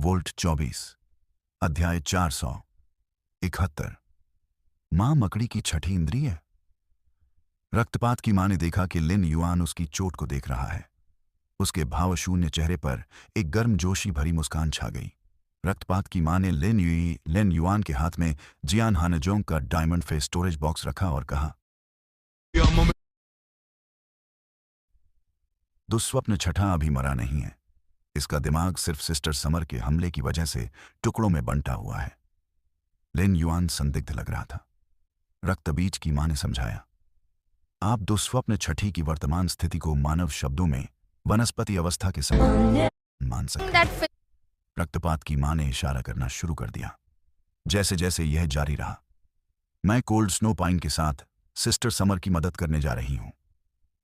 Volt 24 अध्याय 471 मां मकड़ी की छठी इंद्रिय। रक्तपात की मां ने देखा कि लिन युआन उसकी चोट को देख रहा है। उसके भावशून्य चेहरे पर एक गर्मजोशी भरी मुस्कान छा गई। रक्तपात की मां ने लिन युआन के हाथ में जियान हानेजोंग का डायमंड फेस स्टोरेज बॉक्स रखा और कहा, दुस्वप्न छठा अभी मरा नहीं है। इसका दिमाग सिर्फ सिस्टर समर के हमले की वजह से टुकड़ों में बंटा हुआ है। लिन युआन संदिग्ध लग रहा था। रक्तबीज की मां ने समझाया, आप दुस्वप्न छठी की वर्तमान स्थिति को मानव शब्दों में वनस्पति अवस्था के समान मान सकते हैं। रक्तपात की मां ने इशारा करना शुरू कर दिया। जैसे जैसे यह जारी रहा, मैं कोल्ड स्नो पाइन के साथ सिस्टर समर की मदद करने जा रही हूं।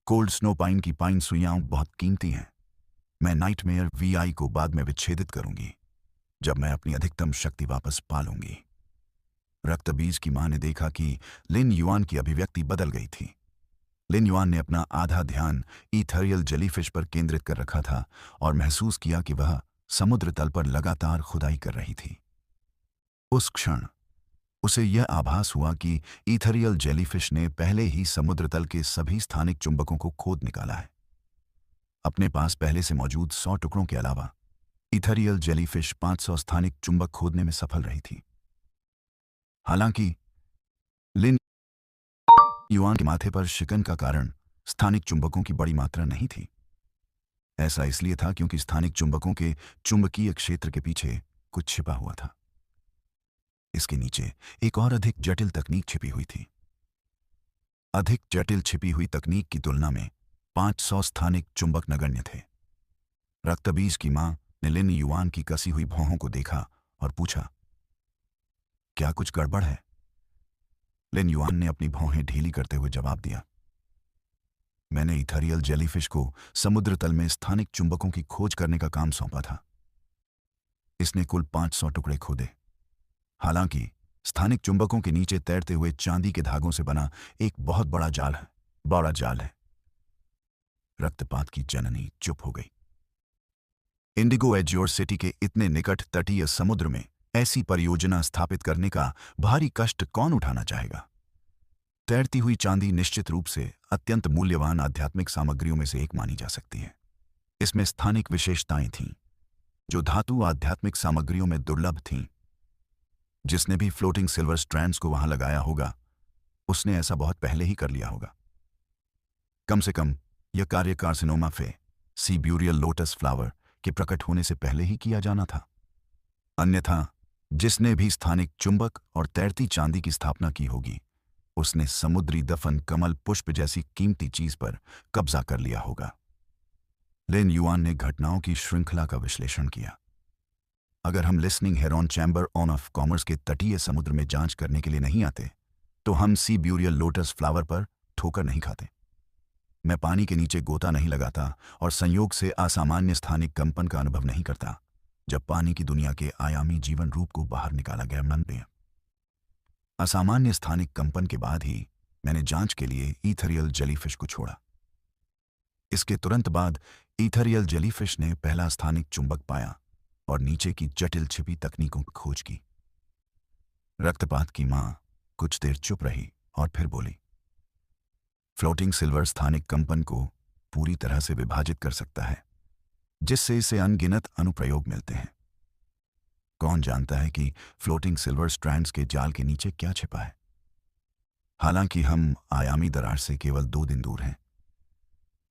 कोल्ड स्नो पाइन की पाइन सुइयां बहुत कीमती हैं। मैं नाइटमेयर वीआई को बाद में विच्छेदित करूंगी जब मैं अपनी अधिकतम शक्ति वापस पा लूंगी। रक्तबीज की मां ने देखा कि लिन युआन की अभिव्यक्ति बदल गई थी। लिन युआन ने अपना आधा ध्यान ईथरियल जेलीफिश पर केंद्रित कर रखा था और महसूस किया कि वह समुद्र तल पर लगातार खुदाई कर रही थी। उस क्षण उसे यह आभास हुआ कि ईथरियल जेलीफिश ने पहले ही समुद्र तल के सभी स्थानिक चुंबकों को खोद निकाला है। अपने पास पहले से मौजूद 100 टुकड़ों के अलावा ईथरियल जेलीफिश 500 स्थानिक चुंबक खोदने में सफल रही थी। हालांकि लिन युआन के माथे पर शिकन का कारण स्थानिक चुंबकों की बड़ी मात्रा नहीं थी। ऐसा इसलिए था क्योंकि स्थानिक चुंबकों के चुंबकीय क्षेत्र के पीछे कुछ छिपा हुआ था। इसके नीचे एक और अधिक जटिल तकनीक छिपी हुई थी। अधिक जटिल छिपी हुई तकनीक की तुलना में 500 स्थानिक चुंबक नगण्य थे। रक्तबीज की मां ने लिन युआन की कसी हुई भौहों को देखा और पूछा, क्या कुछ गड़बड़ है? लिन युआन ने अपनी भौहें ढीली करते हुए जवाब दिया, मैंने ईथरियल जेलीफिश को समुद्र तल में स्थानिक चुंबकों की खोज करने का काम सौंपा था। इसने कुल 500 टुकड़े खोदे। हालांकि स्थानिक चुंबकों के नीचे तैरते हुए चांदी के धागों से बना एक बहुत बड़ा जाल है। रक्तपात की जननी चुप हो गई। इंडिगो एज्योर सिटी के इतने निकट तटीय समुद्र में ऐसी परियोजना स्थापित करने का भारी कष्ट कौन उठाना चाहेगा? तैरती हुई चांदी निश्चित रूप से अत्यंत मूल्यवान आध्यात्मिक सामग्रियों में से एक मानी जा सकती है। इसमें स्थानिक विशेषताएं थीं जो धातु आध्यात्मिक सामग्रियों में दुर्लभ थीं। जिसने भी फ्लोटिंग सिल्वर स्ट्रैंड्स को वहां लगाया होगा, उसने ऐसा बहुत पहले ही कर लिया होगा। कम से कम यह कार्य कार्सिनोमा फे सीब्यूरियल लोटस फ्लावर के प्रकट होने से पहले ही किया जाना था। अन्यथा जिसने भी स्थानिक चुंबक और तैरती चांदी की स्थापना की होगी, उसने समुद्री दफन कमल पुष्प जैसी कीमती चीज पर कब्जा कर लिया होगा। लिन युआन ने घटनाओं की श्रृंखला का विश्लेषण किया। अगर हम listening heron chamber of commerce के तटीय समुद्र में जांच करने के लिए नहीं आते, तो हम सीब्यूरियल लोटस फ्लावर पर ठोकर नहीं खाते। मैं पानी के नीचे गोता नहीं लगाता और संयोग से असामान्य स्थानिक कंपन का अनुभव नहीं करता जब पानी की दुनिया के आयामी जीवन रूप को बाहर निकाला गया। मन असामान्य स्थानिक कंपन के बाद ही मैंने जांच के लिए ईथरियल जेलीफिश को छोड़ा। इसके तुरंत बाद ईथरियल जेलीफिश ने पहला स्थानिक चुंबक पाया और नीचे की जटिल छिपी तकनीकों की खोज की। रक्तपात की मां कुछ देर चुप रही और फिर बोली, फ्लोटिंग सिल्वर स्थानिक कंपन को पूरी तरह से विभाजित कर सकता है, जिससे इसे अनगिनत अनुप्रयोग मिलते हैं। कौन जानता है कि फ्लोटिंग सिल्वर स्ट्रैंड्स के जाल के नीचे क्या छिपा है? हालांकि हम आयामी दरार से केवल 2 दिन दूर हैं,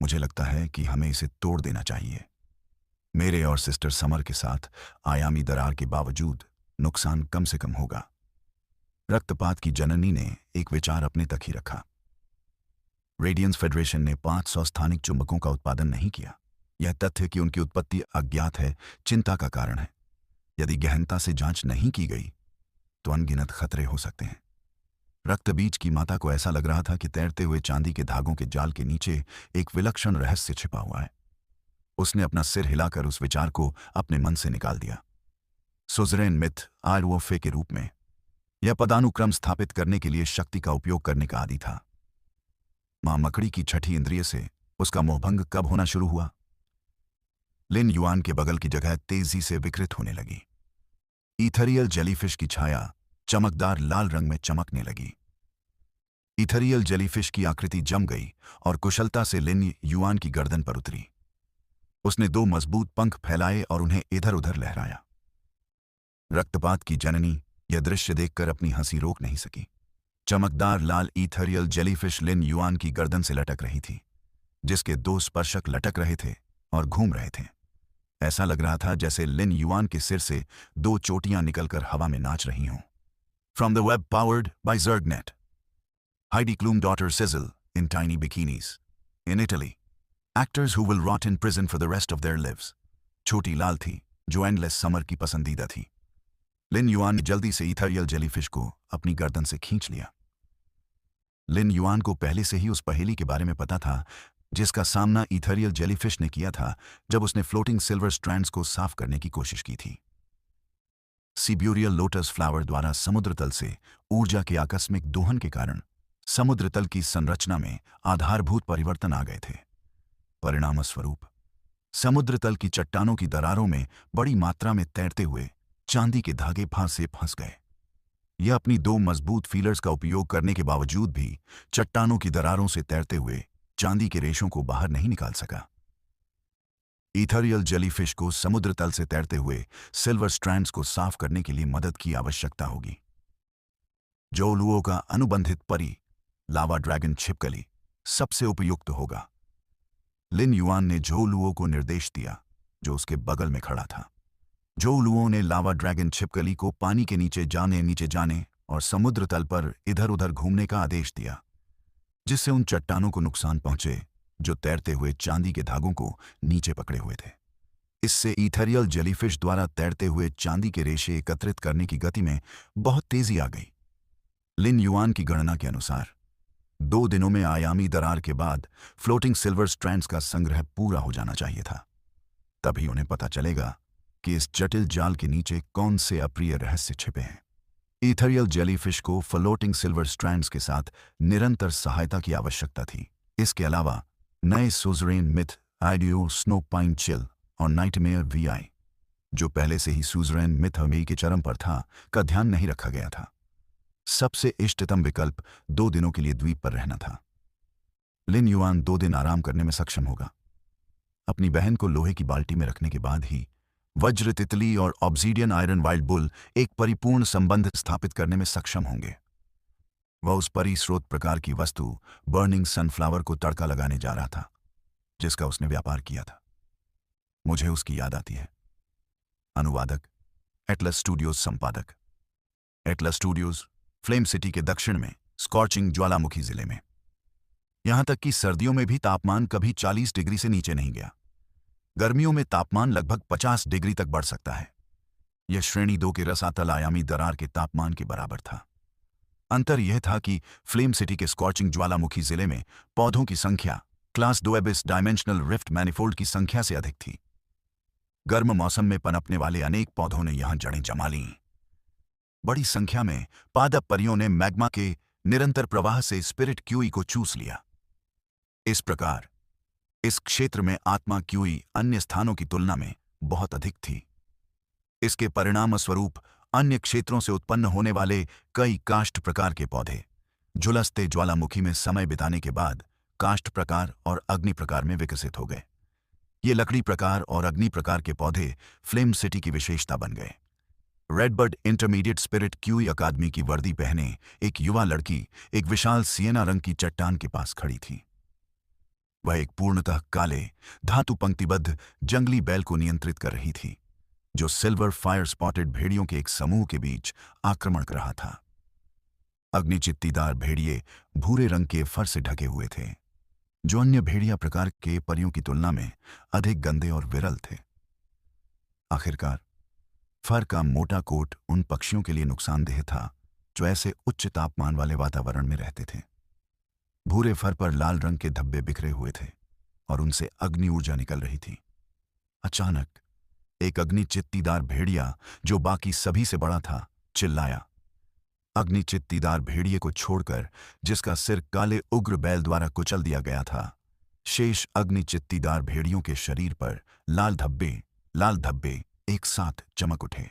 मुझे लगता है कि हमें इसे तोड़ देना चाहिए। मेरे और सिस्टर समर के साथ आयामी दरार के बावजूद नुकसान कम से कम होगा। रक्तपात की जननी ने एक विचार अपने तक ही रखा। रेडियंस फेडरेशन ने 500 स्थानिक चुंबकों का उत्पादन नहीं किया। यह तथ्य कि उनकी उत्पत्ति अज्ञात है, चिंता का कारण है। यदि गहनता से जांच नहीं की गई तो अनगिनत खतरे हो सकते हैं। रक्तबीज की माता को ऐसा लग रहा था कि तैरते हुए चांदी के धागों के जाल के नीचे एक विलक्षण रहस्य छिपा हुआ है। उसने अपना सिर हिलाकर उस विचार को अपने मन से निकाल दिया। सुज़रेन मिथ आयरवोफे के रूप में यह पदानुक्रम स्थापित करने के लिए शक्ति का उपयोग करने का आदी था। मां मकड़ी की छठी इंद्रिय से उसका मोहभंग कब होना शुरू हुआ? लिन युआन के बगल की जगह तेजी से विकृत होने लगी। ईथरियल जेलीफिश की छाया चमकदार लाल रंग में चमकने लगी। ईथरियल जेलीफिश की आकृति जम गई और कुशलता से लिन युआन की गर्दन पर उतरी। उसने दो मजबूत पंख फैलाए और उन्हें इधर उधर लहराया। रक्तपात की जननी यह दृश्य देखकर अपनी हंसी रोक नहीं सकी। चमकदार लाल ईथरियल जेलीफिश लिन युआन की गर्दन से लटक रही थी, जिसके दो स्पर्शक लटक रहे थे और घूम रहे थे। ऐसा लग रहा था जैसे लिन युआन के सिर से दो चोटियां निकलकर हवा में नाच रही हों। From the web powered by Zergnet. Heidi Klum daughter Sizzle in tiny bikinis. In Italy. Actors who will rot in prison for the rest of their lives. छोटी लाल थी, जो एंडलेस समर की पसंदीदा थी। लिन युआन ने जल्दी से ईथरियल जेलीफिश को अपनी गर्दन से खींच लिया। लिन युआन को पहले से ही उस पहेली के बारे में पता था, जिसका सामना ईथरियल जेलीफिश ने किया था जब उसने फ्लोटिंग सिल्वर स्ट्रैंड्स को साफ करने की कोशिश की थी। सिब्यूरियल लोटस फ्लावर द्वारा समुद्र तल से ऊर्जा के आकस्मिक दोहन के कारण समुद्र तल की संरचना में आधारभूत परिवर्तन आ गए थे। परिणामस्वरूप समुद्र तल की चट्टानों की दरारों में बड़ी मात्रा में तैरते हुए चांदी के धागे फंस गए। यह अपनी दो मजबूत फीलर्स का उपयोग करने के बावजूद भी चट्टानों की दरारों से तैरते हुए चांदी के रेशों को बाहर नहीं निकाल सका। ईथरियल जेलीफिश को समुद्र तल से तैरते हुए सिल्वर स्ट्रैंड्स को साफ करने के लिए मदद की आवश्यकता होगी। जोलुओ का अनुबंधित परी लावा ड्रैगन छिपकली सबसे उपयुक्त होगा। लिन युआन ने झोलुओ को निर्देश दिया, जो उसके बगल में खड़ा था। झोलुओ ने लावा ड्रैगन छिपकली को पानी के नीचे जाने और समुद्र तल पर इधर उधर घूमने का आदेश दिया, जिससे उन चट्टानों को नुकसान पहुंचे जो तैरते हुए चांदी के धागों को नीचे पकड़े हुए थे। इससे ईथरियल जेलीफिश द्वारा तैरते हुए चांदी के रेशे एकत्रित करने की गति में बहुत तेजी आ गई। लिन युआन की गणना के अनुसार 2 दिनों में आयामी दरार के बाद फ्लोटिंग सिल्वर स्ट्रैंड्स का संग्रह पूरा हो जाना चाहिए था। तभी उन्हें पता चलेगा कि इस जटिल जाल के नीचे कौन से अप्रिय रहस्य छिपे हैं। ईथरियल जेलीफिश को फ्लोटिंग सिल्वर स्ट्रैंड्स के साथ निरंतर सहायता की आवश्यकता थी। इसके अलावा नए सुज़रेन मिथ आइडियो स्नो पाइन चिल और नाइटमेयर वीआई, जो पहले से ही सुज़रेन मिथ हमेई के चरम पर था, का ध्यान नहीं रखा गया था। सबसे इष्टतम विकल्प 2 दिनों के लिए द्वीप पर रहना था। लिन युआन 2 दिन आराम करने में सक्षम होगा। अपनी बहन को लोहे की बाल्टी में रखने के बाद ही वज्र तितली और ऑब्सीडियन आयरन वाइल्ड बुल एक परिपूर्ण संबंध स्थापित करने में सक्षम होंगे। वह उस परी स्रोत प्रकार की वस्तु बर्निंग सनफ्लावर को तड़का लगाने जा रहा था, जिसका उसने व्यापार किया था। मुझे उसकी याद आती है। अनुवादक एटलस स्टूडियोज, संपादक एटलस स्टूडियोज, फ्लेम सिटी के दक्षिण में स्कॉर्चिंग ज्वालामुखी जिले में। यहां तक कि सर्दियों में भी तापमान कभी 40 डिग्री से नीचे नहीं गया। गर्मियों में तापमान लगभग 50 डिग्री तक बढ़ सकता है। यह श्रेणी 2 के रसातल आयामी दरार के तापमान के बराबर था। अंतर यह था कि फ्लेम सिटी के स्कॉर्चिंग ज्वालामुखी जिले में पौधों की संख्या क्लास 2 एबिस डायमेंशनल रिफ्ट मैनिफोल्ड की संख्या से अधिक थी। गर्म मौसम में पनपने वाले अनेक पौधों ने यहां जड़ें जमा लीं। बड़ी संख्या में पादप परियों ने मैग्मा के निरंतर प्रवाह से स्पिरिट क्यूई को चूस लिया। इस प्रकार इस क्षेत्र में आत्मा क्यूई अन्य स्थानों की तुलना में बहुत अधिक थी। इसके परिणामस्वरूप अन्य क्षेत्रों से उत्पन्न होने वाले कई काष्ठ प्रकार के पौधे झुलसते ज्वालामुखी में समय बिताने के बाद काष्ठ प्रकार और अग्नि प्रकार में विकसित हो गए। ये लकड़ी प्रकार और अग्नि प्रकार के पौधे फ्लेम सिटी की विशेषता बन गए। रेडबर्ड इंटरमीडिएट स्पिरिट क्यूई अकादमी की वर्दी पहने एक युवा लड़की एक विशाल सिएना रंग की चट्टान के पास खड़ी थी। वह एक पूर्णतः काले धातु पंक्तिबद्ध जंगली बैल को नियंत्रित कर रही थी, जो सिल्वर फायर स्पॉटेड भेड़ियों के एक समूह के बीच आक्रमण कर रहा था। अग्निचित्तीदार भेड़िए भूरे रंग के फर से ढके हुए थे, जो अन्य भेड़िया प्रकार के परियों की तुलना में अधिक गंदे और विरल थे। आखिरकार फर का मोटा कोट उन पक्षियों के लिए नुकसानदेह था जो ऐसे उच्च तापमान वाले वातावरण में रहते थे। भूरे फर पर लाल रंग के धब्बे बिखरे हुए थे और उनसे अग्नि ऊर्जा निकल रही थी। अचानक एक अग्निचित्तीदार भेड़िया, जो बाकी सभी से बड़ा था, चिल्लाया। अग्निचित्तीदार भेड़िए को छोड़कर, जिसका सिर काले उग्र बैल द्वारा कुचल दिया गया था, शेष अग्नि चित्तीदार भेड़ियों के शरीर पर लाल धब्बे एक साथ चमक उठे।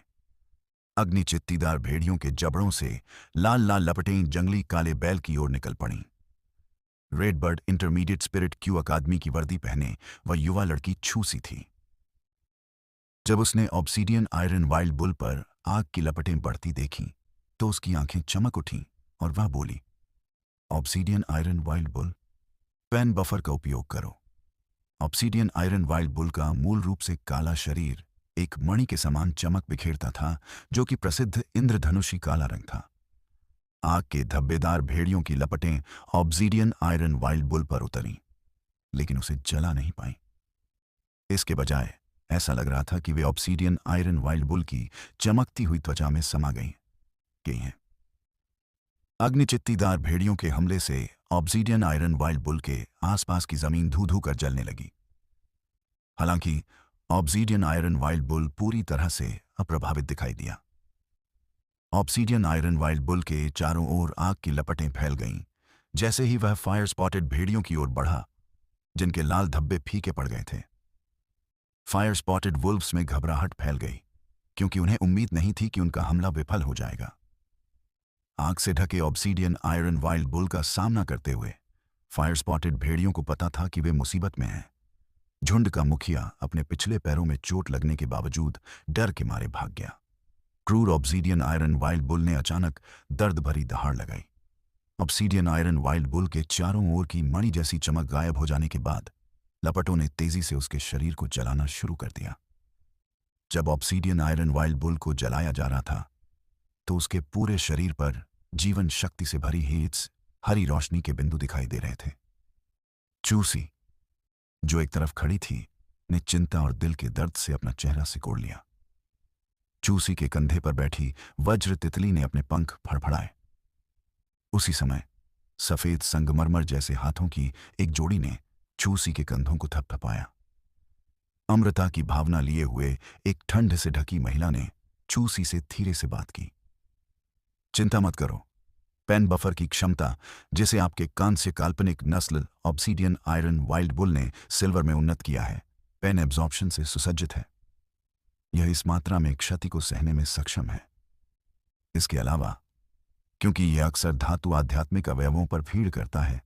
अग्नि चित्तीदार भेड़ियों के जबड़ों से लाल लाल लपटें जंगली काले बैल की ओर निकल पड़ीं। रेडबर्ड इंटरमीडिएट स्पिरिट क्यू अकादमी की वर्दी पहने वह युवा लड़की छूसी थी। जब उसने ऑब्सीडियन आयरन वाइल्ड बुल पर आग की लपटें बढ़ती देखीं तो उसकी आंखें चमक उठीं और वह बोली, obsidian iron wild bull, pain buffer का उपयोग करो। ऑब्सीडियन आयरन वाइल्ड बुल का मूल रूप से काला शरीर एक मणि के समान चमक बिखेरता था, जो कि प्रसिद्ध इंद्रधनुषी काला रंग था। आग के धब्बेदार भेड़ियों की लपटें ऑब्सीडियन आयरन वाइल्ड बुल पर उतरीं, लेकिन उसे जला नहीं पाईं। इसके बजाय ऐसा लग रहा था कि वे ऑब्सीडियन आयरन वाइल्ड बुल की चमकती हुई त्वचा में समा गई हैं। अग्निचित्तीदार भेड़ियों के हमले से ऑब्सीडियन आयरन वाइल्ड बुल के आसपास की जमीन धू धू कर जलने लगी। हालांकि ऑब्सीडियन आयरन वाइल्ड बुल पूरी तरह से अप्रभावित दिखाई दिया। ऑब्सीडियन आयरन वाइल्ड बुल के चारों ओर आग की लपटें फैल गईं जैसे ही वह फायर स्पॉटेड भेड़ियों की ओर बढ़ा, जिनके लाल धब्बे फीके पड़ गए थे। फायर स्पॉटेड वुल्व्स में घबराहट फैल गई, क्योंकि उन्हें उम्मीद नहीं थी कि उनका हमला विफल हो जाएगा। आग से ढके ऑब्सीडियन आयरन वाइल्ड बुल का सामना करते हुए फायर स्पॉटेड भेड़ियों को पता था कि वे मुसीबत में हैं। झुंड का मुखिया अपने पिछले पैरों में चोट लगने के बावजूद डर के मारे भाग गया। क्रूर ऑब्सीडियन आयरन वाइल्ड बुल ने अचानक दर्द भरी दहाड़ लगाई। ऑब्सीडियन आयरन वाइल्ड बुल के चारों ओर की मणि जैसी चमक गायब हो जाने के बाद लपटों ने तेजी से उसके शरीर को जलाना शुरू कर दिया। जब ऑब्सीडियन आयरन वाइल्ड बुल को जलाया जा रहा था तो उसके पूरे शरीर पर जीवन शक्ति से भरी हीट्स हरी रोशनी के बिंदु दिखाई दे रहे थे। चूसी, जो एक तरफ खड़ी थी, ने चिंता और दिल के दर्द से अपना चेहरा सिकोड़ लिया। चूसी के कंधे पर बैठी वज्र तितली ने अपने पंख फड़फड़ाए। उसी समय सफेद संगमरमर जैसे हाथों की एक जोड़ी ने चूसी के कंधों को थपथपाया। अमृता की भावना लिए हुए एक ठंड से ढकी महिला ने चूसी से धीरे से बात की। चिंता मत करो, पेन बफर की क्षमता, जिसे आपके कान से काल्पनिक नस्ल ऑब्सीडियन आयरन वाइल्ड बुल ने सिल्वर में उन्नत किया है, पेन एब्जॉर्प्शन से सुसज्जित है। यह इस मात्रा में क्षति को सहने में सक्षम है। इसके अलावा, क्योंकि यह अक्सर धातु आध्यात्मिक अवयवों पर भीड़ करता है,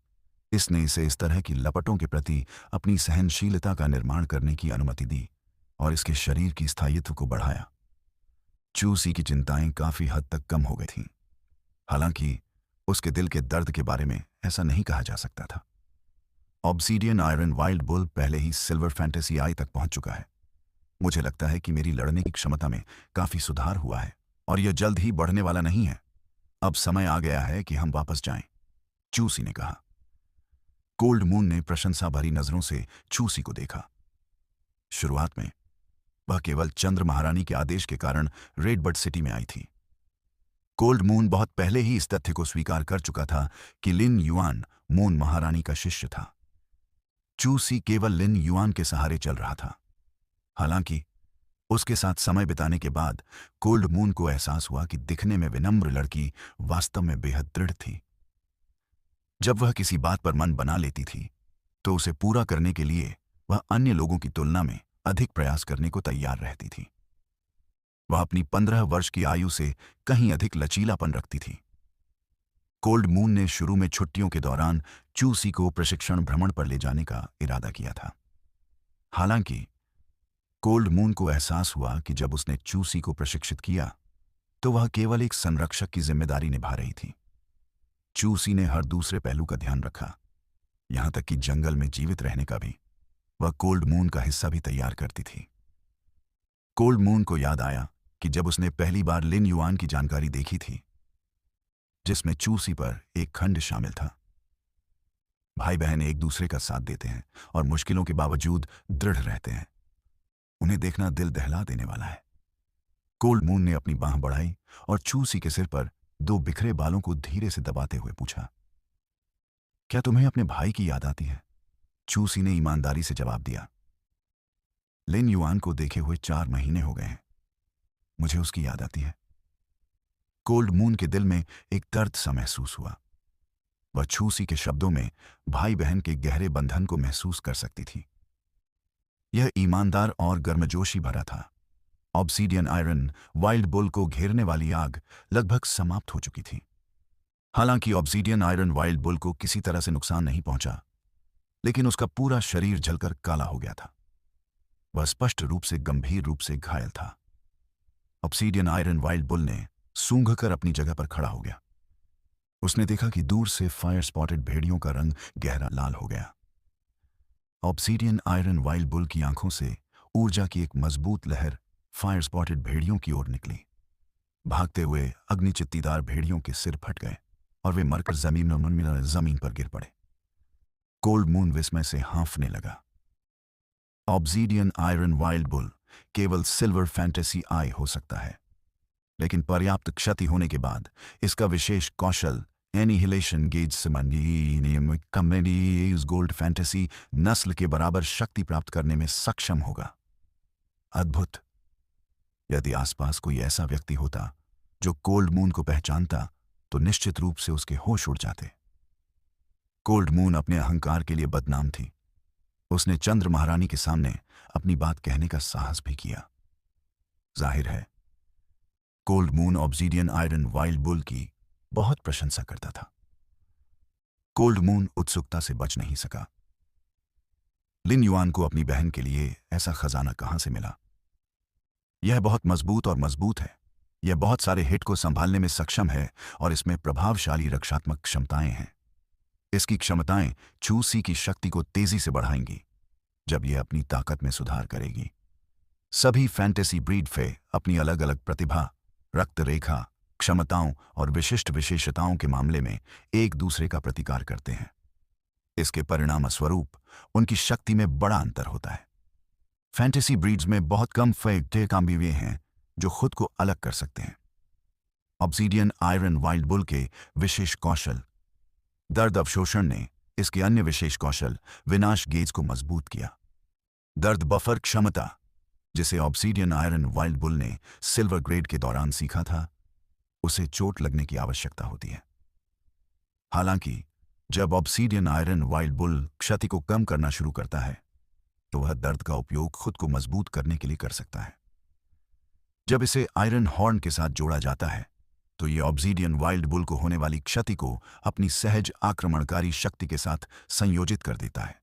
इसने इसे इस तरह की लपटों के प्रति अपनी सहनशीलता का निर्माण करने की अनुमति दी और इसके शरीर की स्थायित्व को बढ़ाया। चूसी की चिंताएं काफी हद तक कम हो गई थीं। हालांकि उसके दिल के दर्द के बारे में ऐसा नहीं कहा जा सकता था। ऑब्सीडियन आयरन वाइल्ड बुल पहले ही सिल्वर फैंटेसी आई तक पहुंच चुका है। मुझे लगता है कि मेरी लड़ने की क्षमता में काफी सुधार हुआ है और यह जल्द ही बढ़ने वाला नहीं है। अब समय आ गया है कि हम वापस जाएं, चूसी ने कहा। कोल्ड मून ने प्रशंसा भरी नजरों से चूसी को देखा। शुरुआत में वह केवल चंद्र महारानी के आदेश के कारण रेडबर्ड सिटी में आई थी। कोल्ड मून बहुत पहले ही इस तथ्य को स्वीकार कर चुका था कि लिन युआन मून महारानी का शिष्य था। चूसी केवल लिन युआन के सहारे चल रहा था। हालांकि उसके साथ समय बिताने के बाद कोल्ड मून को एहसास हुआ कि दिखने में विनम्र लड़की वास्तव में बेहद दृढ़ थी। जब वह किसी बात पर मन बना लेती थी तो उसे पूरा करने के लिए वह अन्य लोगों की तुलना में अधिक प्रयास करने को तैयार रहती थी। वह अपनी 15 वर्ष की आयु से कहीं अधिक लचीलापन रखती थी। कोल्ड मून ने शुरू में छुट्टियों के दौरान चूसी को प्रशिक्षण भ्रमण पर ले जाने का इरादा किया था। हालांकि कोल्ड मून को एहसास हुआ कि जब उसने चूसी को प्रशिक्षित किया तो वह केवल एक संरक्षक की जिम्मेदारी निभा रही थी। चूसी ने हर दूसरे पहलू का ध्यान रखा, यहां तक कि जंगल में जीवित रहने का भी। वह कोल्ड मून का हिस्सा भी तैयार करती थी। कोल्ड मून को याद आया कि जब उसने पहली बार लिन युआन की जानकारी देखी थी, जिसमें चूसी पर एक खंड शामिल था। भाई बहन एक दूसरे का साथ देते हैं और मुश्किलों के बावजूद दृढ़ रहते हैं। उन्हें देखना दिल दहला देने वाला है। कोल्ड मून ने अपनी बांह बढ़ाई और चूसी के सिर पर 2 बिखरे बालों को धीरे से दबाते हुए पूछा, क्या तुम्हें अपने भाई की याद आती है? चूसी ने ईमानदारी से जवाब दिया, लिन युआन को देखे हुए 4 महीने हो गए हैं। मुझे उसकी याद आती है। कोल्ड मून के दिल में एक दर्द सा महसूस हुआ। वह चूसी के शब्दों में भाई बहन के गहरे बंधन को महसूस कर सकती थी। यह ईमानदार और गर्मजोशी भरा था। ऑब्सीडियन आयरन वाइल्ड बुल को घेरने वाली आग लगभग समाप्त हो चुकी थी। हालांकि ऑब्सीडियन आयरन वाइल्ड बुल को किसी तरह से नुकसान नहीं पहुंचा, लेकिन उसका पूरा शरीर जलकर काला हो गया था। वह स्पष्ट रूप से गंभीर रूप से घायल था। ऑब्सीडियन आयरन वाइल्ड बुल ने सूंघकर अपनी जगह पर खड़ा हो गया। उसने देखा कि दूर से फायर स्पॉटेड भेड़ियों का रंग गहरा लाल हो गया। ऑब्सीडियन आयरन वाइल्ड बुल की आंखों से ऊर्जा की एक मजबूत लहर फायर स्पॉटेड भेड़ियों की ओर निकली। भागते हुए अग्निचित्तीदार भेड़ियों के सिर फट गए और वे मरकर जमीन पर गिर पड़े। कोल्ड मून विस्मय से हाँफने लगा। ऑब्सीडियन आयरन वाइल्ड बुल केवल सिल्वर फैंटेसी आई हो सकता है, लेकिन पर्याप्त क्षति होने के बाद इसका विशेष कौशल एनिहिलेशन गेज कमेडीज गोल्ड फैंटेसी नस्ल के बराबर शक्ति प्राप्त करने में सक्षम होगा। अद्भुत! यदि आसपास कोई ऐसा व्यक्ति होता जो कोल्ड मून को पहचानता तो निश्चित रूप से उसके होश उड़ जाते। कोल्ड मून अपने अहंकार के लिए बदनाम थी। उसने चंद्र महारानी के सामने अपनी बात कहने का साहस भी किया। जाहिर है cold moon obsidian iron wild bull की बहुत प्रशंसा करता था। कोल्ड मून उत्सुकता से बच नहीं सका। लिन युआन को अपनी बहन के लिए ऐसा खजाना कहां से मिला? यह बहुत मजबूत है। यह बहुत सारे हिट को संभालने में सक्षम है और इसमें प्रभावशाली रक्षात्मक क्षमताएं हैं। इसकी क्षमताएं चूसी की शक्ति को तेजी से बढ़ाएंगी जब यह अपनी ताकत में सुधार करेगी। सभी फैंटेसी ब्रीड फे अपनी अलग अलग प्रतिभा, रक्त रेखा, क्षमताओं और विशिष्ट विशेषताओं के मामले में एक दूसरे का प्रतिकार करते हैं। इसके परिणामस्वरूप उनकी शक्ति में बड़ा अंतर होता है। फैंटेसी ब्रीड्स में बहुत कम फे काम्बिवे हैं जो खुद को अलग कर सकते हैं। ऑब्सीडियन आयरन वाइल्ड बुल के विशेष कौशल दर्द अवशोषण ने इसके अन्य विशेष कौशल विनाश गेज को मजबूत किया। दर्द बफर क्षमता, जिसे ऑब्सीडियन आयरन वाइल्ड बुल ने सिल्वर ग्रेड के दौरान सीखा था, उसे चोट लगने की आवश्यकता होती है। हालांकि जब ऑब्सीडियन आयरन वाइल्ड बुल क्षति को कम करना शुरू करता है तो वह दर्द का उपयोग खुद को मजबूत करने के लिए कर सकता है। जब इसे आयरन हॉर्न के साथ जोड़ा जाता है तो यह ऑब्सीडियन वाइल्ड बुल को होने वाली क्षति को अपनी सहज आक्रमणकारी शक्ति के साथ संयोजित कर देता है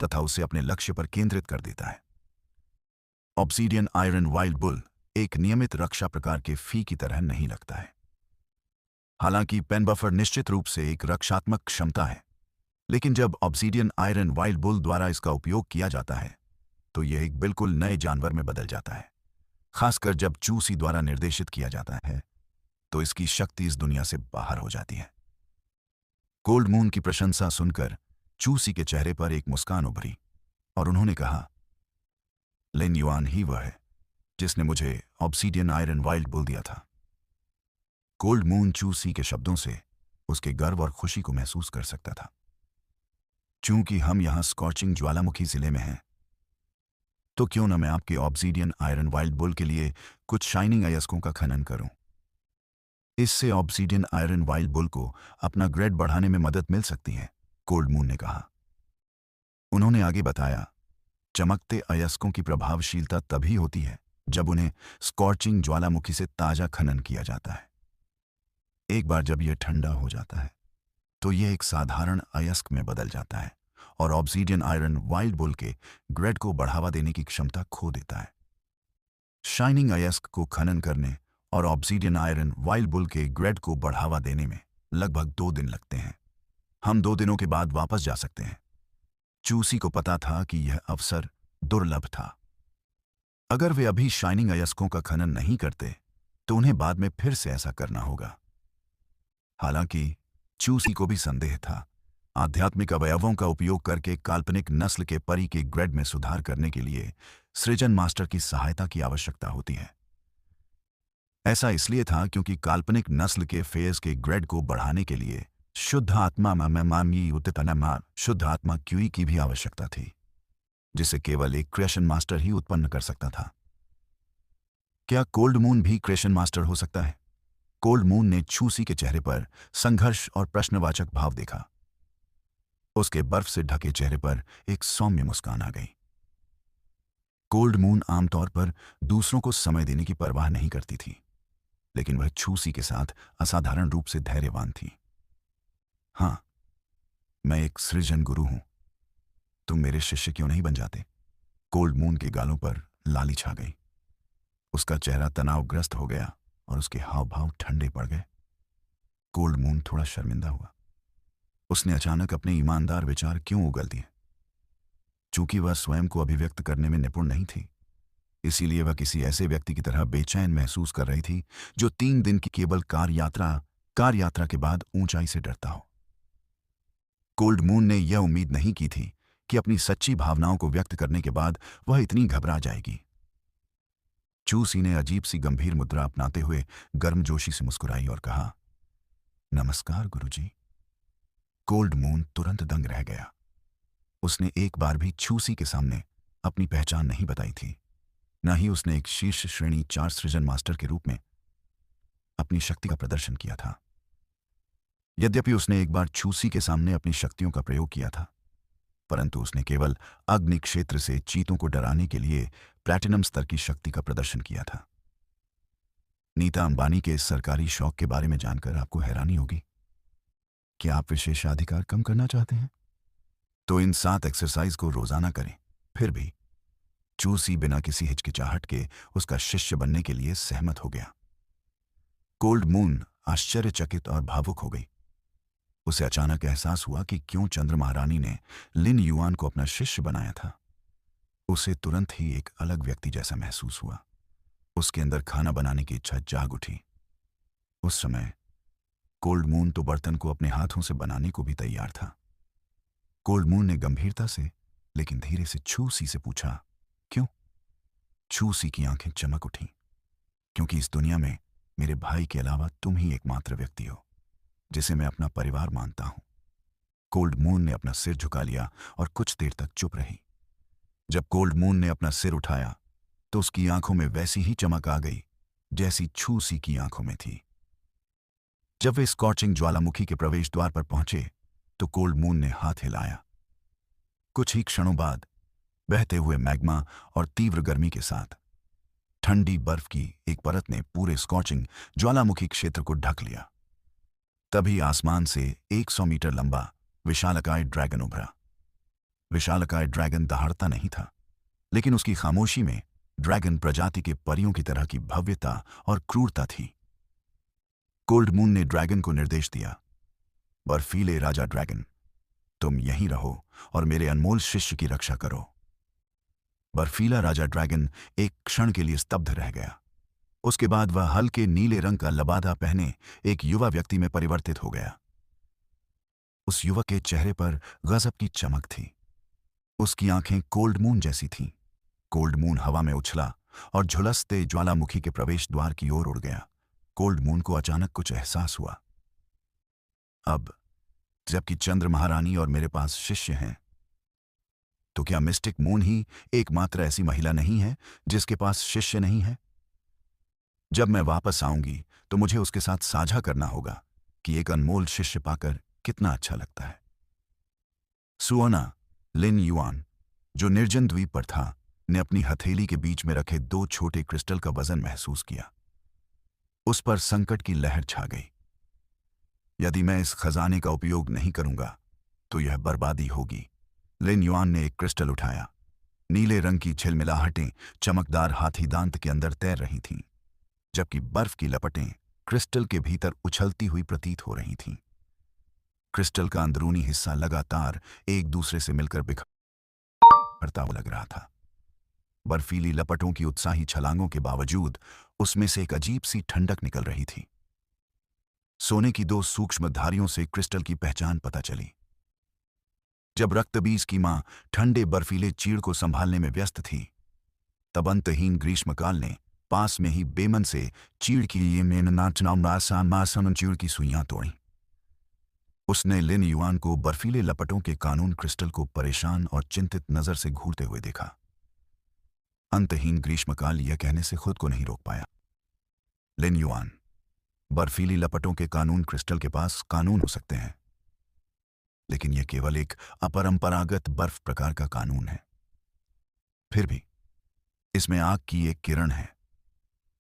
तथा उसे अपने लक्ष्य पर केंद्रित कर देता है। ऑब्सीडियन आयरन वाइल्ड बुल एक नियमित रक्षा प्रकार के फी की तरह नहीं लगता है। हालांकि पेन बफर निश्चित रूप से एक रक्षात्मक क्षमता है, लेकिन जब ऑब्सीडियन आयरन वाइल्ड बुल द्वारा इसका उपयोग किया जाता है तो यह एक बिल्कुल नए जानवर में बदल जाता है। खासकर जब चूसी द्वारा निर्देशित किया जाता है तो इसकी शक्ति इस दुनिया से बाहर हो जाती है। कोल्ड मून की प्रशंसा सुनकर चूसी के चेहरे पर एक मुस्कान उभरी और उन्होंने कहा, लिन युआन ही वह है जिसने मुझे ऑब्सीडियन आयरन वाइल्ड बुल दिया था। कोल्ड मून चूसी के शब्दों से उसके गर्व और खुशी को महसूस कर सकता था। चूंकि हम यहां स्कॉर्चिंग ज्वालामुखी जिले में हैं, तो क्यों न मैं आपके ऑब्सीडियन आयरन वाइल्ड बुल के लिए कुछ शाइनिंग अयस्कों का खनन करूं। इससे ऑब्सीडियन आयरन वाइल्ड बुल को अपना ग्रेड बढ़ाने में मदद मिल सकती है, कोल्ड मून ने कहा। उन्होंने आगे बताया, चमकते अयस्कों की प्रभावशीलता तभी होती है जब उन्हें स्कॉर्चिंग ज्वालामुखी से ताजा खनन किया जाता है। एक बार जब यह ठंडा हो जाता है तो यह एक साधारण अयस्क में बदल जाता है और ऑब्सीडियन आयरन वाइल्ड बुल के ग्रेड को बढ़ावा देने की क्षमता खो देता है। शाइनिंग अयस्क को खनन करने और ऑब्सीडियन आयरन वाइल्ड बुल के ग्रेड को बढ़ावा देने में लगभग 2 दिन लगते हैं। हम 2 दिनों के बाद वापस जा सकते हैं। चूसी को पता था कि यह अवसर दुर्लभ था। अगर वे अभी शाइनिंग अयस्कों का खनन नहीं करते तो उन्हें बाद में फिर से ऐसा करना होगा। हालांकि चूसी को भी संदेह था। आध्यात्मिक अवयवों का उपयोग करके काल्पनिक नस्ल के परी के ग्रेड में सुधार करने के लिए सृजन मास्टर की सहायता की आवश्यकता होती है। ऐसा इसलिए था क्योंकि काल्पनिक नस्ल के फेज के ग्रेड को बढ़ाने के लिए शुद्ध आत्मा क्यूई की भी आवश्यकता थी, जिसे केवल एक क्रिएशन मास्टर ही उत्पन्न कर सकता था। क्या कोल्ड मून भी क्रिएशन मास्टर हो सकता है? कोल्ड मून ने छूसी के चेहरे पर संघर्ष और प्रश्नवाचक भाव देखा। उसके बर्फ से ढके चेहरे पर एक सौम्य मुस्कान आ गई। कोल्ड मून आमतौर पर दूसरों को समय देने की परवाह नहीं करती थी, लेकिन वह छूसी के साथ असाधारण रूप से धैर्यवान थी। हां, मैं एक सृजन गुरु हूं। तुम मेरे शिष्य क्यों नहीं बन जाते? कोल्ड मून के गालों पर लाली छा गई। उसका चेहरा तनावग्रस्त हो गया और उसके हाव भाव ठंडे पड़ गए। कोल्ड मून थोड़ा शर्मिंदा हुआ। उसने अचानक अपने ईमानदार विचार क्यों उगल दिए? चूंकि वह स्वयं को अभिव्यक्त करने में निपुण नहीं थी, इसीलिए वह किसी ऐसे व्यक्ति की तरह बेचैन महसूस कर रही थी जो 3 दिन की केवल कार यात्रा के बाद ऊंचाई से डरता हो। कोल्ड मून ने यह उम्मीद नहीं की थी कि अपनी सच्ची भावनाओं को व्यक्त करने के बाद वह इतनी घबरा जाएगी। चूसी ने अजीब सी गंभीर मुद्रा अपनाते हुए गर्मजोशी से मुस्कुराई और कहा, नमस्कार गुरुजी। कोल्ड मून तुरंत दंग रह गया। उसने एक बार भी छूसी के सामने अपनी पहचान नहीं बताई थी, न ही उसने एक शीर्ष श्रेणी 4 सृजन मास्टर के रूप में अपनी शक्ति का प्रदर्शन किया था। यद्यपि उसने एक बार छूसी के सामने अपनी शक्तियों का प्रयोग किया था, परंतु उसने केवल अग्नि क्षेत्र से चीतों को डराने के लिए प्लैटिनम स्तर की शक्ति का प्रदर्शन किया था। नीता अंबानी के इस सरकारी शौक के बारे में जानकर आपको हैरानी होगी। क्या आप विशेषाधिकार कम करना चाहते हैं? तो इन 7 एक्सरसाइज को रोजाना करें। फिर भी चूसी बिना किसी हिचकिचाहट के उसका शिष्य बनने के लिए सहमत हो गया। कोल्ड मून आश्चर्यचकित और भावुक हो गई। उसे अचानक एहसास हुआ कि क्यों चंद्र महारानी ने लिन युआन को अपना शिष्य बनाया था। उसे तुरंत ही एक अलग व्यक्ति जैसा महसूस हुआ। उसके अंदर खाना बनाने की इच्छा जाग उठी। उस समय कोल्ड मून तो बर्तन को अपने हाथों से बनाने को भी तैयार था। कोल्ड मून ने गंभीरता से लेकिन धीरे से छूसी से पूछा, क्यों? छूसी की आंखें चमक उठीं। क्योंकि इस दुनिया में मेरे भाई के अलावा तुम ही एकमात्र व्यक्ति हो जिसे मैं अपना परिवार मानता हूं। कोल्ड मून ने अपना सिर झुका लिया और कुछ देर तक चुप रही। जब कोल्ड मून ने अपना सिर उठाया तो उसकी आंखों में वैसी ही चमक आ गई जैसी छूसी की आंखों में थी। जब वे स्कॉचिंग ज्वालामुखी के प्रवेश द्वार पर पहुंचे तो कोल्ड मून ने हाथ हिलाया। कुछ ही क्षणों बाद बहते हुए मैग्मा और तीव्र गर्मी के साथ ठंडी बर्फ की एक परत ने पूरे स्कॉचिंग ज्वालामुखी क्षेत्र को ढक लिया। तभी आसमान से 100 मीटर लंबा विशालकाय ड्रैगन उभरा। विशालकाय ड्रैगन दहाड़ता नहीं था, लेकिन उसकी खामोशी में ड्रैगन प्रजाति के परियों की तरह की भव्यता और क्रूरता थी। कोल्ड मून ने ड्रैगन को निर्देश दिया, बर्फीले राजा ड्रैगन, तुम यहीं रहो और मेरे अनमोल शिष्य की रक्षा करो। बर्फीला राजा ड्रैगन एक क्षण के लिए स्तब्ध रह गया। उसके बाद वह हल्के नीले रंग का लबादा पहने एक युवा व्यक्ति में परिवर्तित हो गया। उस युवक के चेहरे पर गजब की चमक थी। उसकी आंखें कोल्ड मून जैसी थीं। कोल्ड मून हवा में उछला और झुलसते ज्वालामुखी के प्रवेश द्वार की ओर उड़ गया। कोल्ड मून को अचानक कुछ एहसास हुआ। अब जबकि चंद्र महारानी और मेरे पास शिष्य हैं, तो क्या मिस्टिक मून ही एकमात्र ऐसी महिला नहीं है जिसके पास शिष्य नहीं है? जब मैं वापस आऊंगी तो मुझे उसके साथ साझा करना होगा कि एक अनमोल शिष्य पाकर कितना अच्छा लगता है। सुओना, लिन युआन, जो निर्जन द्वीप पर था, ने अपनी हथेली के बीच में रखे 2 छोटे क्रिस्टल का वजन महसूस किया। उस पर संकट की लहर छा गई। यदि मैं इस खजाने का उपयोग नहीं करूंगा तो यह बर्बादी होगी। लिन युआन ने एक क्रिस्टल उठाया। नीले रंग की झिलमिलाहटें चमकदार हाथी दांत के अंदर तैर रही थीं, जबकि बर्फ की लपटें क्रिस्टल के भीतर उछलती हुई प्रतीत हो रही थीं। क्रिस्टल का अंदरूनी हिस्सा लगातार एक दूसरे से मिलकर बिखरता हुआ लग रहा था। बर्फीली लपटों की उत्साही छलांगों के बावजूद उसमें से एक अजीब सी ठंडक निकल रही थी। सोने की 2 सूक्ष्म धारियों से क्रिस्टल की पहचान पता चली। जब रक्तबीज की मां ठंडे बर्फीले चीड़ को संभालने में व्यस्त थी, तब अंतहीन ग्रीष्मकाल ने पास में ही बेमन से चीड़ की चीड़ की सुइयां तोड़ी। उसने लिन युआन को बर्फीले लपटों के कानून क्रिस्टल को परेशान और चिंतित नजर से घूरते हुए देखा। अंतहीन ग्रीष्मकाल यह कहने से खुद को नहीं रोक पाया, लिन युआन, बर्फीली लपटों के कानून क्रिस्टल के पास कानून हो सकते हैं, लेकिन यह केवल एक अपरंपरागत बर्फ प्रकार का कानून है। फिर भी इसमें आग की एक किरण है।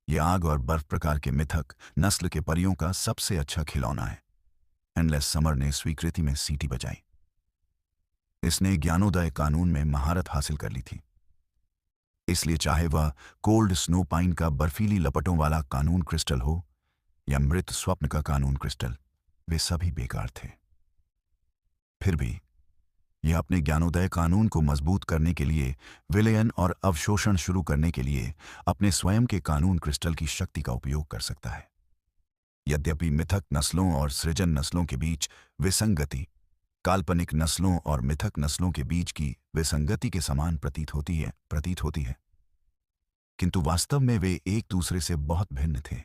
यह आग और बर्फ प्रकार के मिथक नस्ल के परियों का सबसे अच्छा खिलौना है। एंडलेस समर ने स्वीकृति में सीटी बजाई। इसने ज्ञानोदय कानून में महारत हासिल कर ली थी, इसलिए चाहे वह कोल्ड स्नो पाइन का बर्फीली लपटों वाला कानून क्रिस्टल हो या मृत स्वप्न का कानून क्रिस्टल, वे सभी बेकार थे। फिर भी यह अपने ज्ञानोदय कानून को मजबूत करने के लिए, विलयन और अवशोषण शुरू करने के लिए अपने स्वयं के कानून क्रिस्टल की शक्ति का उपयोग कर सकता है। यद्यपि मिथक नस्लों और सृजन नस्लों के बीच विसंगति काल्पनिक नस्लों और मिथक नस्लों के बीच की विसंगति के समान प्रतीत होती है, किंतु वास्तव में वे एक दूसरे से बहुत भिन्न थे।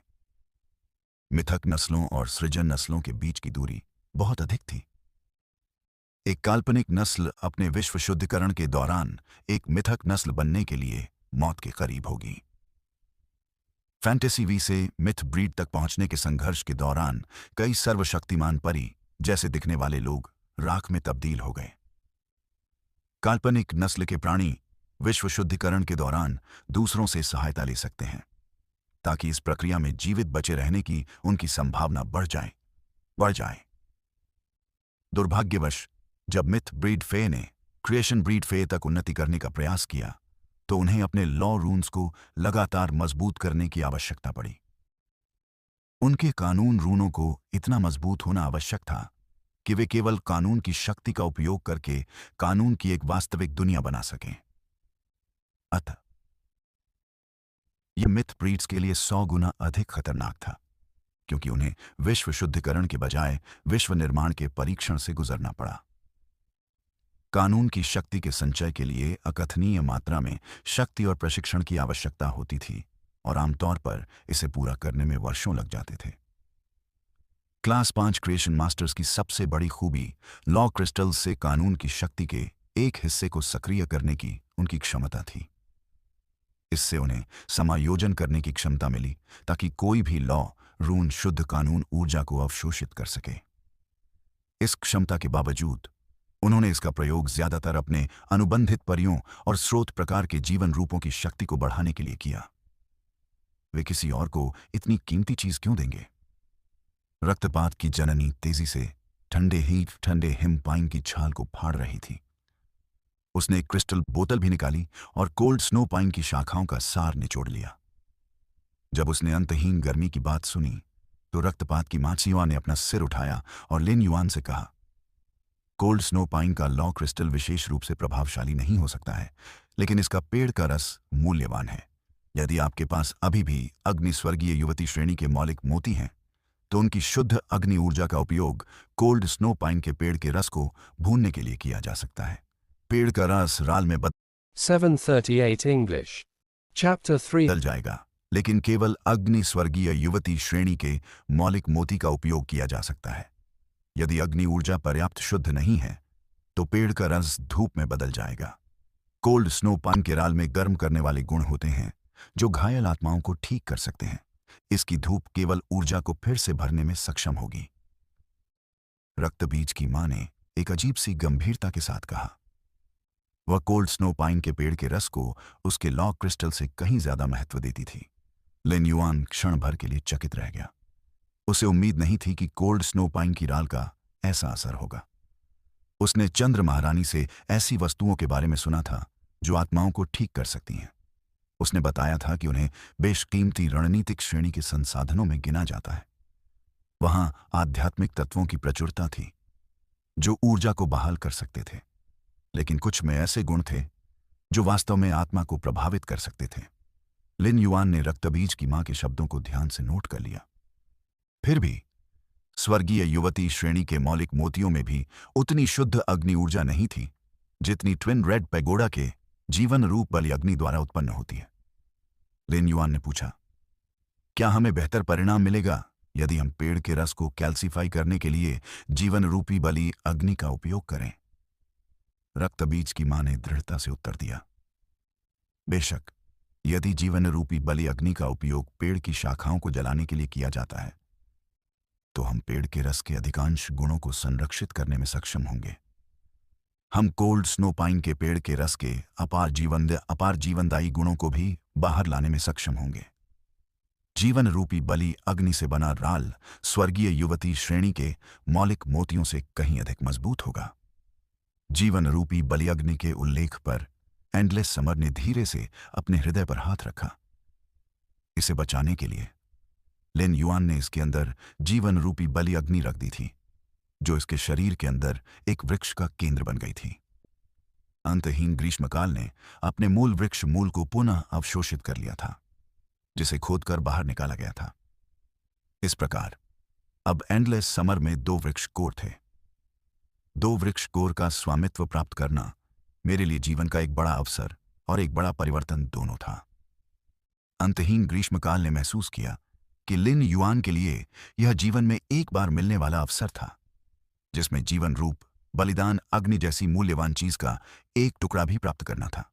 मिथक नस्लों और सृजन नस्लों के बीच की दूरी बहुत अधिक थी। एक काल्पनिक नस्ल अपने विश्व शुद्धिकरण के दौरान एक मिथक नस्ल बनने के लिए मौत के करीब होगी। फैंटेसी वी से मिथ ब्रीड तक पहुंचने के संघर्ष के दौरान कई सर्वशक्तिमान परी जैसे दिखने वाले लोग राख में तब्दील हो गए। काल्पनिक नस्ल के प्राणी विश्व शुद्धिकरण के दौरान दूसरों से सहायता ले सकते हैं, ताकि इस प्रक्रिया में जीवित बचे रहने की उनकी संभावना बढ़ जाए। दुर्भाग्यवश जब मिथ ब्रीड फे ने क्रिएशन ब्रीड फे तक उन्नति करने का प्रयास किया, तो उन्हें अपने लॉ रून्स को लगातार मजबूत करने की आवश्यकता पड़ी। उनके कानून रूनों को इतना मजबूत होना आवश्यक था कि वे केवल कानून की शक्ति का उपयोग करके कानून की एक वास्तविक दुनिया बना सकें। अतः यह मिथ ब्रीड्स के लिए 100 गुना अधिक खतरनाक था, क्योंकि उन्हें विश्व शुद्धिकरण के बजाय विश्व निर्माण के परीक्षण से गुजरना पड़ा। कानून की शक्ति के संचय के लिए अकथनीय मात्रा में शक्ति और प्रशिक्षण की आवश्यकता होती थी, और आमतौर पर इसे पूरा करने में वर्षों लग जाते थे। क्लास 5 क्रिएशन मास्टर्स की सबसे बड़ी खूबी लॉ क्रिस्टल्स से कानून की शक्ति के एक हिस्से को सक्रिय करने की उनकी क्षमता थी। इससे उन्हें समायोजन करने की क्षमता मिली, ताकि कोई भी लॉ रून शुद्ध कानून ऊर्जा को अवशोषित कर सके। इस क्षमता के बावजूद उन्होंने इसका प्रयोग ज्यादातर अपने अनुबंधित परियों और स्रोत प्रकार के जीवन रूपों की शक्ति को बढ़ाने के लिए किया। वे किसी और को इतनी कीमती चीज क्यों देंगे? रक्तपात की जननी तेजी से ठंडे हिम पाइन की छाल को फाड़ रही थी। उसने एक क्रिस्टल बोतल भी निकाली और कोल्ड स्नो पाइन की शाखाओं का सार निचोड़ लिया। जब उसने अंतहीन गर्मी की बात सुनी, तो रक्तपात की माचियुआ ने अपना सिर उठाया और लिन युआन से कहा, कोल्ड स्नो पाइन का लॉ क्रिस्टल विशेष रूप से प्रभावशाली नहीं हो सकता है, लेकिन इसका पेड़ का रस मूल्यवान है। यदि आपके पास अभी भी अग्नि स्वर्गीय युवती श्रेणी के मौलिक मोती हैं, तो उनकी शुद्ध अग्नि ऊर्जा का उपयोग कोल्ड स्नो पाइन के पेड़ के रस को भूनने के लिए किया जा सकता है। पेड़ का रस राल में 738 English. Chapter 3. बदल जाएगा, लेकिन केवल अग्नि स्वर्गीय युवती श्रेणी के मौलिक मोती का उपयोग किया जा सकता है। यदि अग्नि ऊर्जा पर्याप्त शुद्ध नहीं है, तो पेड़ का रस धूप में बदल जाएगा। कोल्ड स्नो पाइन के राल में गर्म करने वाले गुण होते हैं, जो घायल आत्माओं को ठीक कर सकते हैं। इसकी धूप केवल ऊर्जा को फिर से भरने में सक्षम होगी। रक्तबीज की मां ने एक अजीब सी गंभीरता के साथ कहा। वह कोल्ड स्नो पाइन के पेड़ के रस को उसके लॉ क्रिस्टल से कहीं ज्यादा महत्व देती थी। लिन युआन क्षण भर के लिए चकित रह गया। उसे उम्मीद नहीं थी कि कोल्ड स्नो पाइन की राल का ऐसा असर होगा। उसने चंद्र महारानी से ऐसी वस्तुओं के बारे में सुना था जो आत्माओं को ठीक कर सकती हैं। उसने बताया था कि उन्हें बेशकीमती रणनीतिक श्रेणी के संसाधनों में गिना जाता है। वहां आध्यात्मिक तत्वों की प्रचुरता थी जो ऊर्जा को बहाल कर सकते थे, लेकिन कुछ में ऐसे गुण थे जो वास्तव में आत्मा को प्रभावित कर सकते थे। लिन युआन ने रक्तबीज की मां के शब्दों को ध्यान से नोट कर लिया। फिर भी स्वर्गीय युवती श्रेणी के मौलिक मोतियों में भी उतनी शुद्ध अग्नि ऊर्जा नहीं थी जितनी ट्विन रेड पैगोडा के जीवन रूप बलि अग्नि द्वारा उत्पन्न होती है। लिन युआन ने पूछा, क्या हमें बेहतर परिणाम मिलेगा यदि हम पेड़ के रस को कैल्सीफाई करने के लिए जीवन रूपी बलि अग्नि का उपयोग करें? रक्तबीज की मां ने दृढ़ता से उत्तर दिया, बेशक, यदि जीवन रूपी बलि अग्नि का उपयोग पेड़ की शाखाओं को जलाने के लिए किया जाता है, तो हम पेड़ के रस के अधिकांश गुणों को संरक्षित करने में सक्षम होंगे। हम कोल्ड स्नो पाइन के पेड़ के रस के अपार जीवनदायी गुणों को भी बाहर लाने में सक्षम होंगे। जीवन रूपी बलि अग्नि से बना राल स्वर्गीय युवती श्रेणी के मौलिक मोतियों से कहीं अधिक मजबूत होगा। जीवन रूपी बलि अग्नि के उल्लेख पर एंडलेस समर ने धीरे से अपने हृदय पर हाथ रखा। इसे बचाने के लिए लिन युआन ने इसके अंदर जीवन रूपी बलि अग्नि रख दी थी, जो इसके शरीर के अंदर एक वृक्ष का केंद्र बन गई थी। अंतहीन ग्रीष्मकाल ने अपने मूल वृक्ष मूल को पुनः अवशोषित कर लिया था, जिसे खोदकर बाहर निकाला गया था। इस प्रकार अब एंडलेस समर में दो वृक्ष कोर थे। दो वृक्ष कोर का स्वामित्व प्राप्त करना मेरे लिए जीवन का एक बड़ा अवसर और एक बड़ा परिवर्तन दोनों था। अंतहीन ग्रीष्मकाल ने महसूस किया कि लिन युआन के लिए यह जीवन में एक बार मिलने वाला अवसर था, जिसमें जीवन रूप बलिदान अग्नि जैसी मूल्यवान चीज का एक टुकड़ा भी प्राप्त करना था।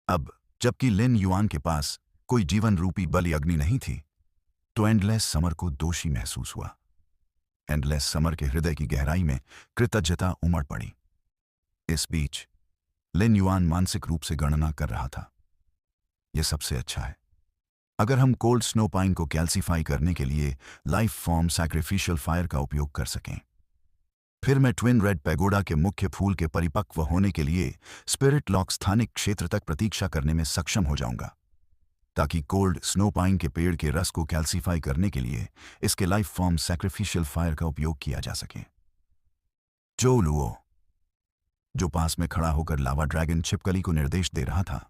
अब जबकि लिन युआन के पास कोई जीवन रूपी बलि अग्नि नहीं थी, तो एंडलेस समर को दोषी महसूस हुआ। एंडलेस समर के हृदय की गहराई में कृतज्ञता उमड़ पड़ी। इस बीच लिन युआन मानसिक रूप से गणना कर रहा था। यह सबसे अच्छा है। अगर हम कोल्ड स्नो पाइन को कैल्सीफाई करने के लिए लाइफ फॉर्म सैक्रिफिशियल फायर का उपयोग कर सकें, फिर मैं ट्विन रेड पैगोडा के मुख्य फूल के परिपक्व होने के लिए स्पिरिट लॉक स्थानिक क्षेत्र तक प्रतीक्षा करने में सक्षम हो जाऊंगा, ताकि कोल्ड स्नो पाइन के पेड़ के रस को कैल्सीफाई करने के लिए इसके लाइफ फॉर्म सैक्रिफिशियल फायर का उपयोग किया जा सके। जो लुओ, जो पास में खड़ा होकर लावा ड्रैगन छिपकली को निर्देश दे रहा था,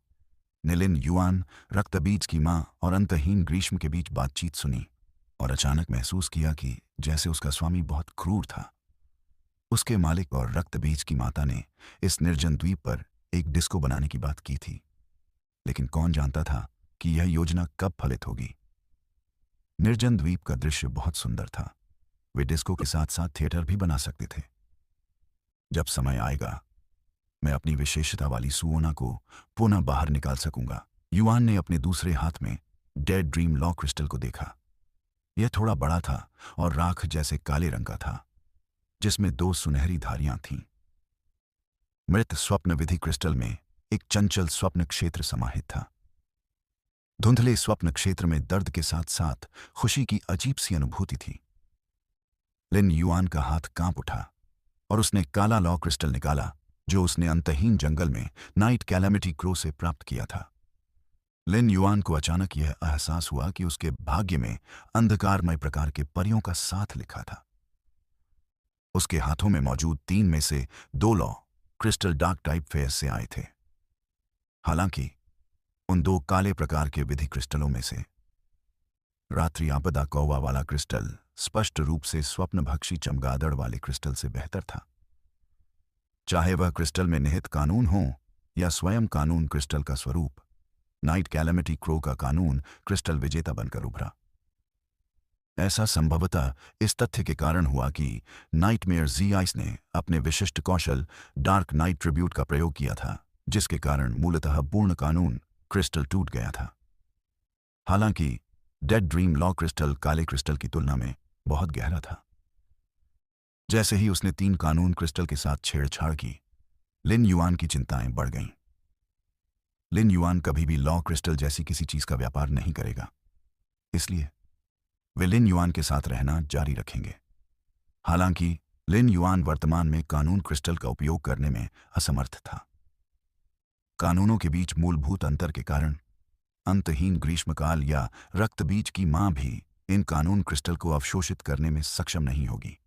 ने लिन युआन, रक्तबीज की मां और अंतहीन ग्रीष्म के बीच बातचीत सुनी और अचानक महसूस किया कि जैसे उसका स्वामी बहुत क्रूर था। उसके मालिक और रक्तबीज की माता ने इस निर्जन द्वीप पर एक डिस्को बनाने की बात की थी, लेकिन कौन जानता था कि यह योजना कब फलित होगी। निर्जन द्वीप का दृश्य बहुत सुंदर था। वे डिस्को के साथ साथ थिएटर भी बना सकते थे। जब समय आएगा, मैं अपनी विशेषता वाली सुओना को पुनः बाहर निकाल सकूंगा। युआन ने अपने दूसरे हाथ में डेड ड्रीम लॉ क्रिस्टल को देखा। यह थोड़ा बड़ा था और राख जैसे काले रंग का था, जिसमें दो सुनहरी धारियां थीं। मृत स्वप्न विधि क्रिस्टल में एक चंचल स्वप्न क्षेत्र समाहित था। धुंधले स्वप्न क्षेत्र में दर्द के साथ साथ खुशी की अजीब सी अनुभूति थी। लिन युआन का हाथ कांप उठा और उसने काला लॉ क्रिस्टल निकाला, जो उसने अंतहीन जंगल में नाइट कैलेमिटी क्रो से प्राप्त किया था। लिन युआन को अचानक यह एहसास हुआ कि उसके भाग्य में अंधकारमय प्रकार के परियों का साथ लिखा था। उसके हाथों में मौजूद 3 में से 2 law crystal dark type face से आए थे। हालांकि उन 2 काले प्रकार के विधि क्रिस्टलों में से रात्रि आपदा कौवा वाला क्रिस्टल स्पष्ट रूप से स्वप्नभक्षी चमगादड़ वाले क्रिस्टल से बेहतर था। चाहे वह क्रिस्टल में निहित कानून हो या स्वयं कानून क्रिस्टल का स्वरूप, नाइट कैलेमिटी क्रो का कानून क्रिस्टल विजेता बनकर उभरा। ऐसा संभवतः इस तथ्य के कारण हुआ कि नाइटमेयर जी आइस ने अपने विशिष्ट कौशल डार्क नाइट ट्रिब्यूट का प्रयोग किया था, जिसके कारण मूलतः पूर्ण कानून क्रिस्टल टूट गया था। हालांकि डेड ड्रीम लॉ क्रिस्टल काले क्रिस्टल की तुलना में बहुत गहरा था। जैसे ही उसने 3 कानून क्रिस्टल के साथ छेड़छाड़ की, लिन युआन की चिंताएं बढ़ गईं। लिन युआन कभी भी लॉ क्रिस्टल जैसी किसी चीज का व्यापार नहीं करेगा, इसलिए वे लिन युआन के साथ रहना जारी रखेंगे। हालांकि लिन युआन वर्तमान में कानून क्रिस्टल का उपयोग करने में असमर्थ था। कानूनों के बीच मूलभूत अंतर के कारण अंतहीन ग्रीष्मकाल या रक्तबीज की मां भी इन कानून क्रिस्टल को अवशोषित करने में सक्षम नहीं होगी।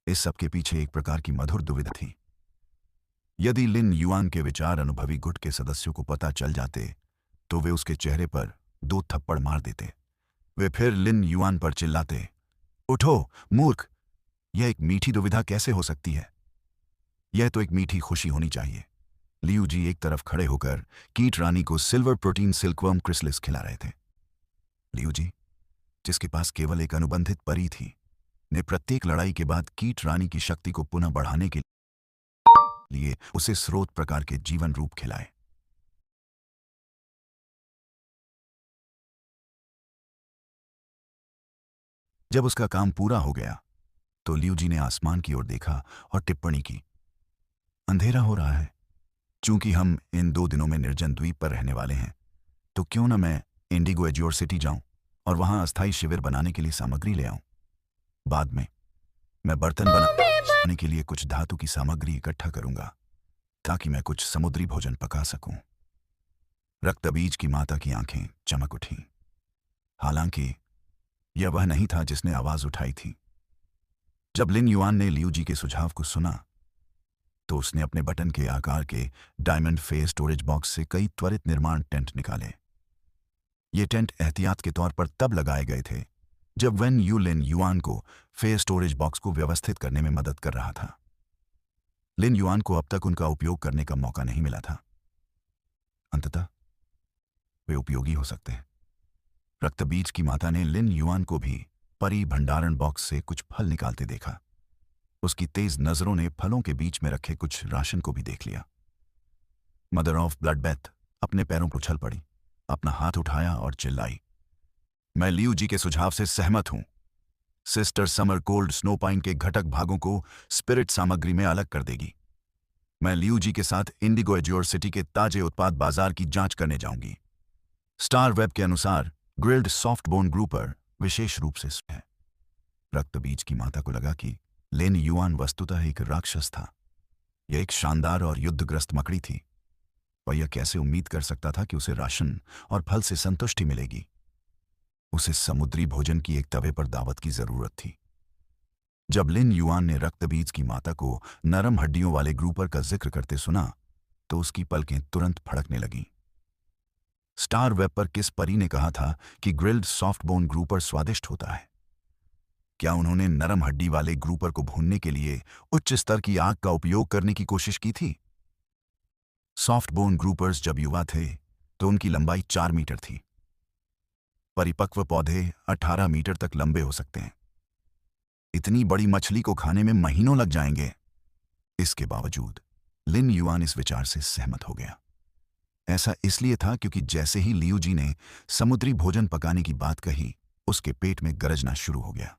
इस सब के पीछे एक प्रकार की मधुर दुविधा थी। यदि लिन युआन के विचार अनुभवी गुट के सदस्यों को पता चल जाते, तो वे उसके चेहरे पर 2 थप्पड़ मार देते। वे फिर लिन युआन पर चिल्लाते, उठो मूर्ख, यह एक मीठी दुविधा कैसे हो सकती है? यह तो एक मीठी खुशी होनी चाहिए। लियू जी एक तरफ खड़े होकर कीट रानी को सिल्वर प्रोटीन सिल्कवर्म क्रिसलिस खिला रहे थे। लियू जी, जिसके पास केवल एक अनुबंधित परी थी, ने प्रत्येक लड़ाई के बाद कीट रानी की शक्ति को पुनः बढ़ाने के लिए उसे स्रोत प्रकार के जीवन रूप खिलाए। जब उसका काम पूरा हो गया तो लियू जी ने आसमान की ओर देखा और टिप्पणी की, अंधेरा हो रहा है। चूंकि हम इन 2 दिनों में निर्जन द्वीप पर रहने वाले हैं, तो क्यों न मैं इंडिगो एज्योर सिटी जाऊं और वहां अस्थायी शिविर बनाने के लिए सामग्री ले आऊं। बाद में मैं बर्तन बनाने के लिए कुछ धातु की सामग्री इकट्ठा करूंगा ताकि मैं कुछ समुद्री भोजन पका सकूं। रक्तबीज की माता की आंखें चमक उठीं। हालांकि यह वह नहीं था जिसने आवाज उठाई थी। जब लिन युआन ने लियू जी के सुझाव को सुना तो उसने अपने बटन के आकार के डायमंड फेस स्टोरेज बॉक्स से कई त्वरित निर्माण टेंट निकाले। ये टेंट एहतियात के तौर पर तब लगाए गए थे जब वेन यू लिन युआन को फेस स्टोरेज बॉक्स को व्यवस्थित करने में मदद कर रहा था। लिन युआन को अब तक उनका उपयोग करने का मौका नहीं मिला था। अंततः वे उपयोगी हो सकते हैं। रक्तबीज की माता ने लिन युआन को भी परी भंडारण बॉक्स से कुछ फल निकालते देखा। उसकी तेज नजरों ने फलों के बीच में रखे कुछ राशन को भी देख लिया। मदर ऑफ ब्लड बेथ अपने पैरों पर उछल पड़ी, अपना हाथ उठाया और चिल्लाई, मैं लियू जी के सुझाव से सहमत हूं। सिस्टर समर कोल्ड स्नोपाइन के घटक भागों को स्पिरिट सामग्री में अलग कर देगी। मैं लियू जी के साथ इंडिगो एज्योर सिटी के ताजे उत्पाद बाजार की जांच करने जाऊंगी। स्टार वेब के अनुसार ग्रिल्ड सॉफ्ट बोन ग्रुपर विशेष रूप से है। रक्तबीज की माता को लगा कि लिन युआन वस्तुतः एक राक्षस था। यह एक शानदार और युद्धग्रस्त मकड़ी थी और यह कैसे उम्मीद कर सकता था कि उसे राशन और फल से संतुष्टि मिलेगी। उसे समुद्री भोजन की एक तवे पर दावत की जरूरत थी। जब लिन युआन ने रक्तबीज की माता को नरम हड्डियों वाले ग्रुपर का जिक्र करते सुना तो उसकी पलकें तुरंत फड़कने लगीं। स्टार वेब पर किस परी ने कहा था कि ग्रिल्ड सॉफ्ट बोन ग्रुपर स्वादिष्ट होता है? क्या उन्होंने नरम हड्डी वाले ग्रुपर को भूनने के लिए उच्च स्तर की आग का उपयोग करने की कोशिश की थी? सॉफ्ट बोन ग्रुपर्स जब युवा थे तो उनकी लंबाई 4 मीटर थी। परिपक्व पौधे 18 मीटर तक लंबे हो सकते हैं। इतनी बड़ी मछली को खाने में महीनों लग जाएंगे। इसके बावजूद लिन युआन इस विचार से सहमत हो गया। ऐसा इसलिए था क्योंकि जैसे ही लियू जी ने समुद्री भोजन पकाने की बात कही, उसके पेट में गरजना शुरू हो गया।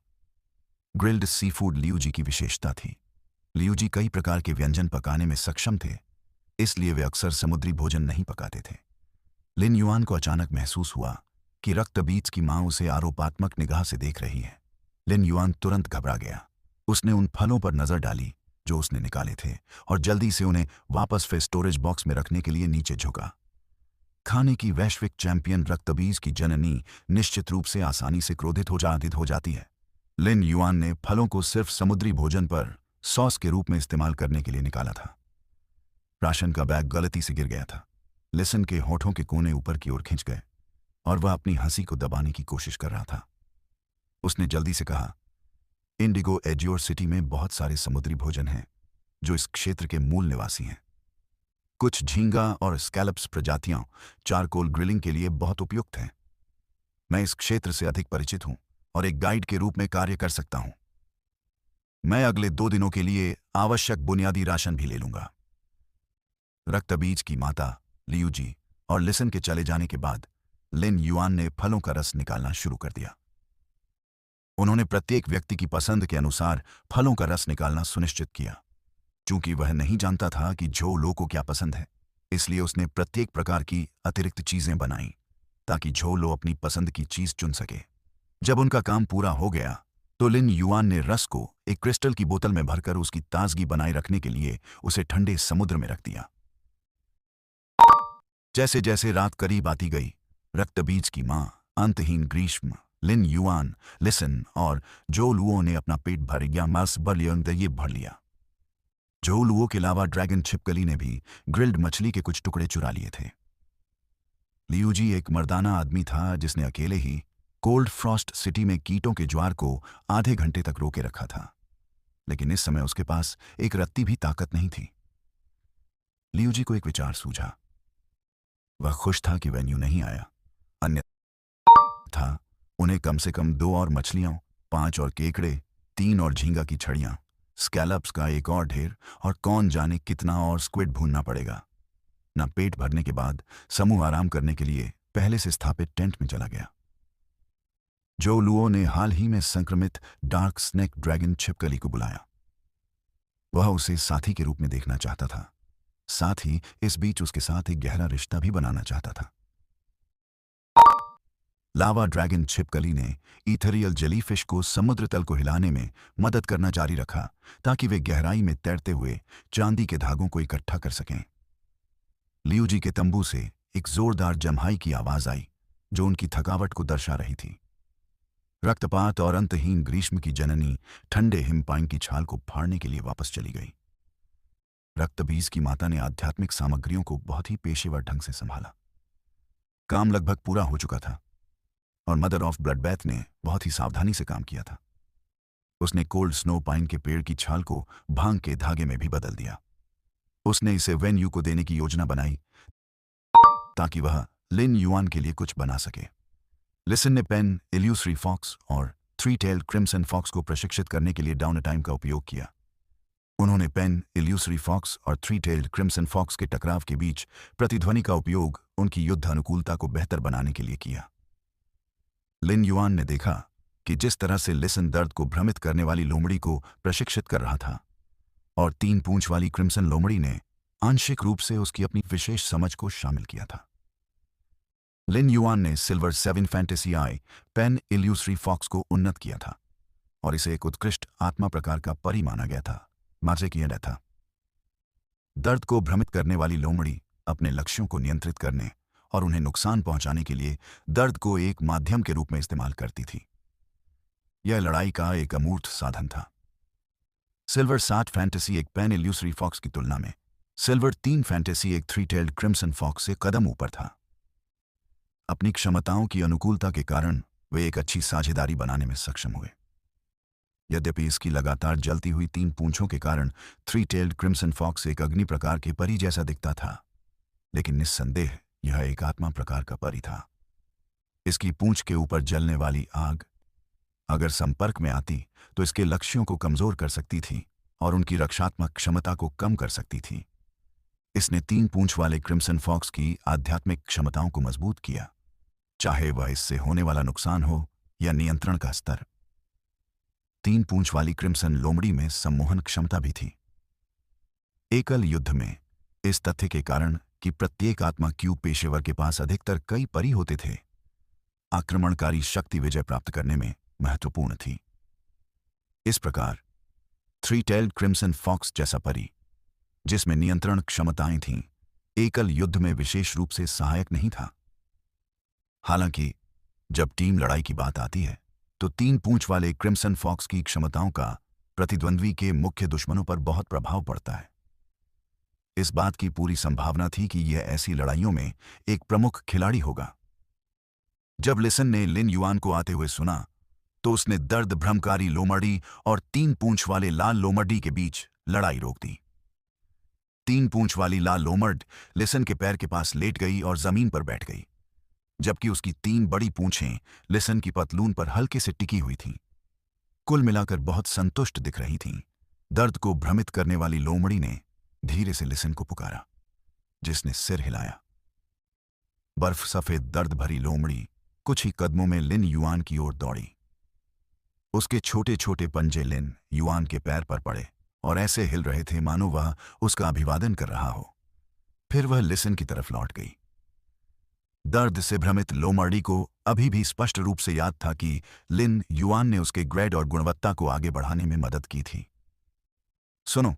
ग्रिल्ड सी फूड लियू जी की विशेषता थी। लियू जी कई प्रकार के व्यंजन पकाने में सक्षम थे, इसलिए वे अक्सर समुद्री भोजन नहीं पकाते थे। लिन युआन को अचानक महसूस हुआ कि रक्तबीज की मां उसे आरोपात्मक निगाह से देख रही है। लिन युआन तुरंत घबरा गया। उसने उन फलों पर नजर डाली जो उसने निकाले थे और जल्दी से उन्हें वापस फेस स्टोरेज बॉक्स में रखने के लिए नीचे झुका। खाने की वैश्विक चैंपियन रक्तबीज की जननी निश्चित रूप से आसानी से क्रोधित हो जाती है। लिन युआन ने फलों को सिर्फ समुद्री भोजन पर सॉस के रूप में इस्तेमाल करने के लिए निकाला था। राशन का बैग गलती से गिर गया था। लिसन के होठों के कोने ऊपर की ओर खिंच गए और वह अपनी हंसी को दबाने की कोशिश कर रहा था। उसने जल्दी से कहा, इंडिगो एज्योर सिटी में बहुत सारे समुद्री भोजन हैं जो इस क्षेत्र के मूल निवासी हैं। कुछ झींगा और स्कैलप्स प्रजातियां चारकोल ग्रिलिंग के लिए बहुत उपयुक्त हैं। मैं इस क्षेत्र से अधिक परिचित हूं और एक गाइड के रूप में कार्य कर सकता हूं। मैं अगले 2 दिनों के लिए आवश्यक बुनियादी राशन भी ले लूंगा। रक्तबीज की माता, लियू जी और लिसन के चले जाने के बाद लिन युआन ने फलों का रस निकालना शुरू कर दिया। उन्होंने प्रत्येक व्यक्ति की पसंद के अनुसार फलों का रस निकालना सुनिश्चित किया। चूंकि वह नहीं जानता था कि झो लो को क्या पसंद है, इसलिए उसने प्रत्येक प्रकार की अतिरिक्त चीजें बनाई ताकि झो लो अपनी पसंद की चीज चुन सके। जब उनका काम पूरा हो गया तो लिन युआन ने रस को एक क्रिस्टल की बोतल में भरकर उसकी ताजगी बनाए रखने के लिए उसे ठंडे समुद्र में रख दिया। जैसे जैसे रात करीब आती गई, रक्तबीज की मां, अंतहीन ग्रीष्म, लिन युआन, लिसन और जो लुओ ने अपना पेट भर गया मांस ये भर लिया। जो लुओ के अलावा ड्रैगन छिपकली ने भी ग्रिल्ड मछली के कुछ टुकड़े चुरा लिए थे। लियू जी एक मर्दाना आदमी था जिसने अकेले ही कोल्ड फ्रॉस्ट सिटी में कीटों के ज्वार को आधे घंटे तक रोके रखा था, लेकिन इस समय उसके पास एक रत्ती भी ताकत नहीं थी। लियू जी को एक विचार सूझा। वह खुश था कि वेन्यू नहीं आया, अन्य था उन्हें कम से कम 2 और मछलियां, 5 और केकड़े, 3 और झींगा की छड़ियां, स्कैलप्स का एक और ढेर और कौन जाने कितना और स्क्विड भूनना पड़ेगा। न पेट भरने के बाद समूह आराम करने के लिए पहले से स्थापित टेंट में चला गया। जो लुओ ने हाल ही में संक्रमित डार्क स्नेक ड्रैगन छिपकली को बुलाया। वह उसे साथी के रूप में देखना चाहता था, साथ ही इस बीच उसके साथ एक गहरा रिश्ता भी बनाना चाहता था। लावा ड्रैगन छिपकली ने ईथेरियल जेलीफिश को समुद्र तल को हिलाने में मदद करना जारी रखा ताकि वे गहराई में तैरते हुए चांदी के धागों को इकट्ठा कर सकें। लियूजी के तंबू से एक जोरदार जम्हाई की आवाज आई जो उनकी थकावट को दर्शा रही थी। रक्तपात और अंतहीन ग्रीष्म की जननी ठंडे हिमपाइन की छाल को फाड़ने के लिए वापस चली गई। रक्तबीज की माता ने आध्यात्मिक सामग्रियों को बहुत ही पेशेवर ढंग से संभाला। काम लगभग पूरा हो चुका था और मदर ऑफ ब्लडबैथ ने बहुत ही सावधानी से काम किया था। उसने कोल्ड स्नो पाइन के पेड़ की छाल को भांग के धागे में भी बदल दिया। उसने इसे वेन यू को देने की योजना बनाई ताकि वह लिन युआन के लिए कुछ बना सके। लिसन ने पेन इल्यूसरी फॉक्स और थ्री टेल्ड क्रिम्सन फॉक्स को प्रशिक्षित करने के लिए डाउन टाइम का उपयोग किया। उन्होंने पेन इल्यूसरी फॉक्स और थ्री टेल्ड क्रिम्सन फॉक्स के टकराव के बीच प्रतिध्वनि का उपयोग उनकी युद्ध अनुकूलता को बेहतर बनाने के लिए किया। लिन युआन ने देखा कि जिस तरह से लिसन दर्द को भ्रमित करने वाली लोमड़ी को प्रशिक्षित कर रहा था और 3 पूंछ वाली क्रिम्सन लोमड़ी ने आंशिक रूप से उसकी अपनी विशेष समझ को शामिल किया था। लिन युआन ने सिल्वर 7 फैंटेसी आई पेन इल्यूसरी फॉक्स को उन्नत किया था और इसे एक उत्कृष्ट आत्मा प्रकार का परी माना गया था। माजे किया गया था। दर्द को भ्रमित करने वाली लोमड़ी अपने लक्ष्यों को नियंत्रित करने और उन्हें नुकसान पहुंचाने के लिए दर्द को एक माध्यम के रूप में इस्तेमाल करती थी। यह लड़ाई का एक अमूर्त साधन था। सिल्वर 7 फैंटेसी एक पेन इल्यूसरी फॉक्स की तुलना में सिल्वर 3 फैंटेसी एक थ्री टेल्ड क्रिम्सन फॉक्स से कदम ऊपर था। अपनी क्षमताओं की अनुकूलता के कारण वे एक अच्छी साझेदारी बनाने में सक्षम हुए। यद्यपि इसकी लगातार जलती हुई 3 पूंछों के कारण थ्री टेल्ड क्रिम्सन फॉक्स एक अग्नि प्रकार के परी जैसा दिखता था, लेकिन निस्संदेह यह एक आत्मा प्रकार का परी था। इसकी पूंछ के ऊपर जलने वाली आग अगर संपर्क में आती तो इसके लक्ष्यों को कमजोर कर सकती थी और उनकी रक्षात्मक क्षमता को कम कर सकती थी। इसने 3 पूंछ वाले क्रिम्सन फॉक्स की आध्यात्मिक क्षमताओं को मजबूत किया, चाहे वह इससे होने वाला नुकसान हो या नियंत्रण का स्तर। 3 पूंछ वाली क्रिम्सन लोमड़ी में सम्मोहन क्षमता भी थी। एकल युद्ध में इस तथ्य के कारण कि प्रत्येक आत्मा क्यूब पेशेवर के पास अधिकतर कई परी होते थे, आक्रमणकारी शक्ति विजय प्राप्त करने में महत्वपूर्ण थी। इस प्रकार थ्री टेल्ड क्रिम्सन फॉक्स जैसा परी जिसमें नियंत्रण क्षमताएं थीं, एकल युद्ध में विशेष रूप से सहायक नहीं था। हालांकि जब टीम लड़ाई की बात आती है तो 3 पूंछ वाले क्रिम्सन फॉक्स की क्षमताओं का प्रतिद्वंद्वी के मुख्य दुश्मनों पर बहुत प्रभाव पड़ता है। इस बात की पूरी संभावना थी कि यह ऐसी लड़ाइयों में एक प्रमुख खिलाड़ी होगा। जब लिसन ने लिन युआन को आते हुए सुना तो उसने दर्द भ्रमकारी लोमड़ी और 3 पूंछ वाले लाल लोमड़ी के बीच लड़ाई रोक दी। 3 पूंछ वाली लाल लोमड़ लिसन के पैर के पास लेट गई और जमीन पर बैठ गई, जबकि उसकी 3 बड़ी पूंछें लिसन की पतलून पर हल्के से टिकी हुई थीं। कुल मिलाकर बहुत संतुष्ट दिख रही थीं। दर्द को भ्रमित करने वाली लोमड़ी ने धीरे से लिसन को पुकारा, जिसने सिर हिलाया। बर्फ सफेद दर्द भरी लोमड़ी कुछ ही कदमों में लिन युआन की ओर दौड़ी। उसके छोटे छोटे पंजे लिन युआन के पैर पर पड़े और ऐसे हिल रहे थे मानो वह उसका अभिवादन कर रहा हो। फिर वह लिसन की तरफ लौट गई। दर्द से भ्रमित लोमड़ी को अभी भी स्पष्ट रूप से याद था कि लिन युआन ने उसके ग्रेड और गुणवत्ता को आगे बढ़ाने में मदद की थी। सुनो,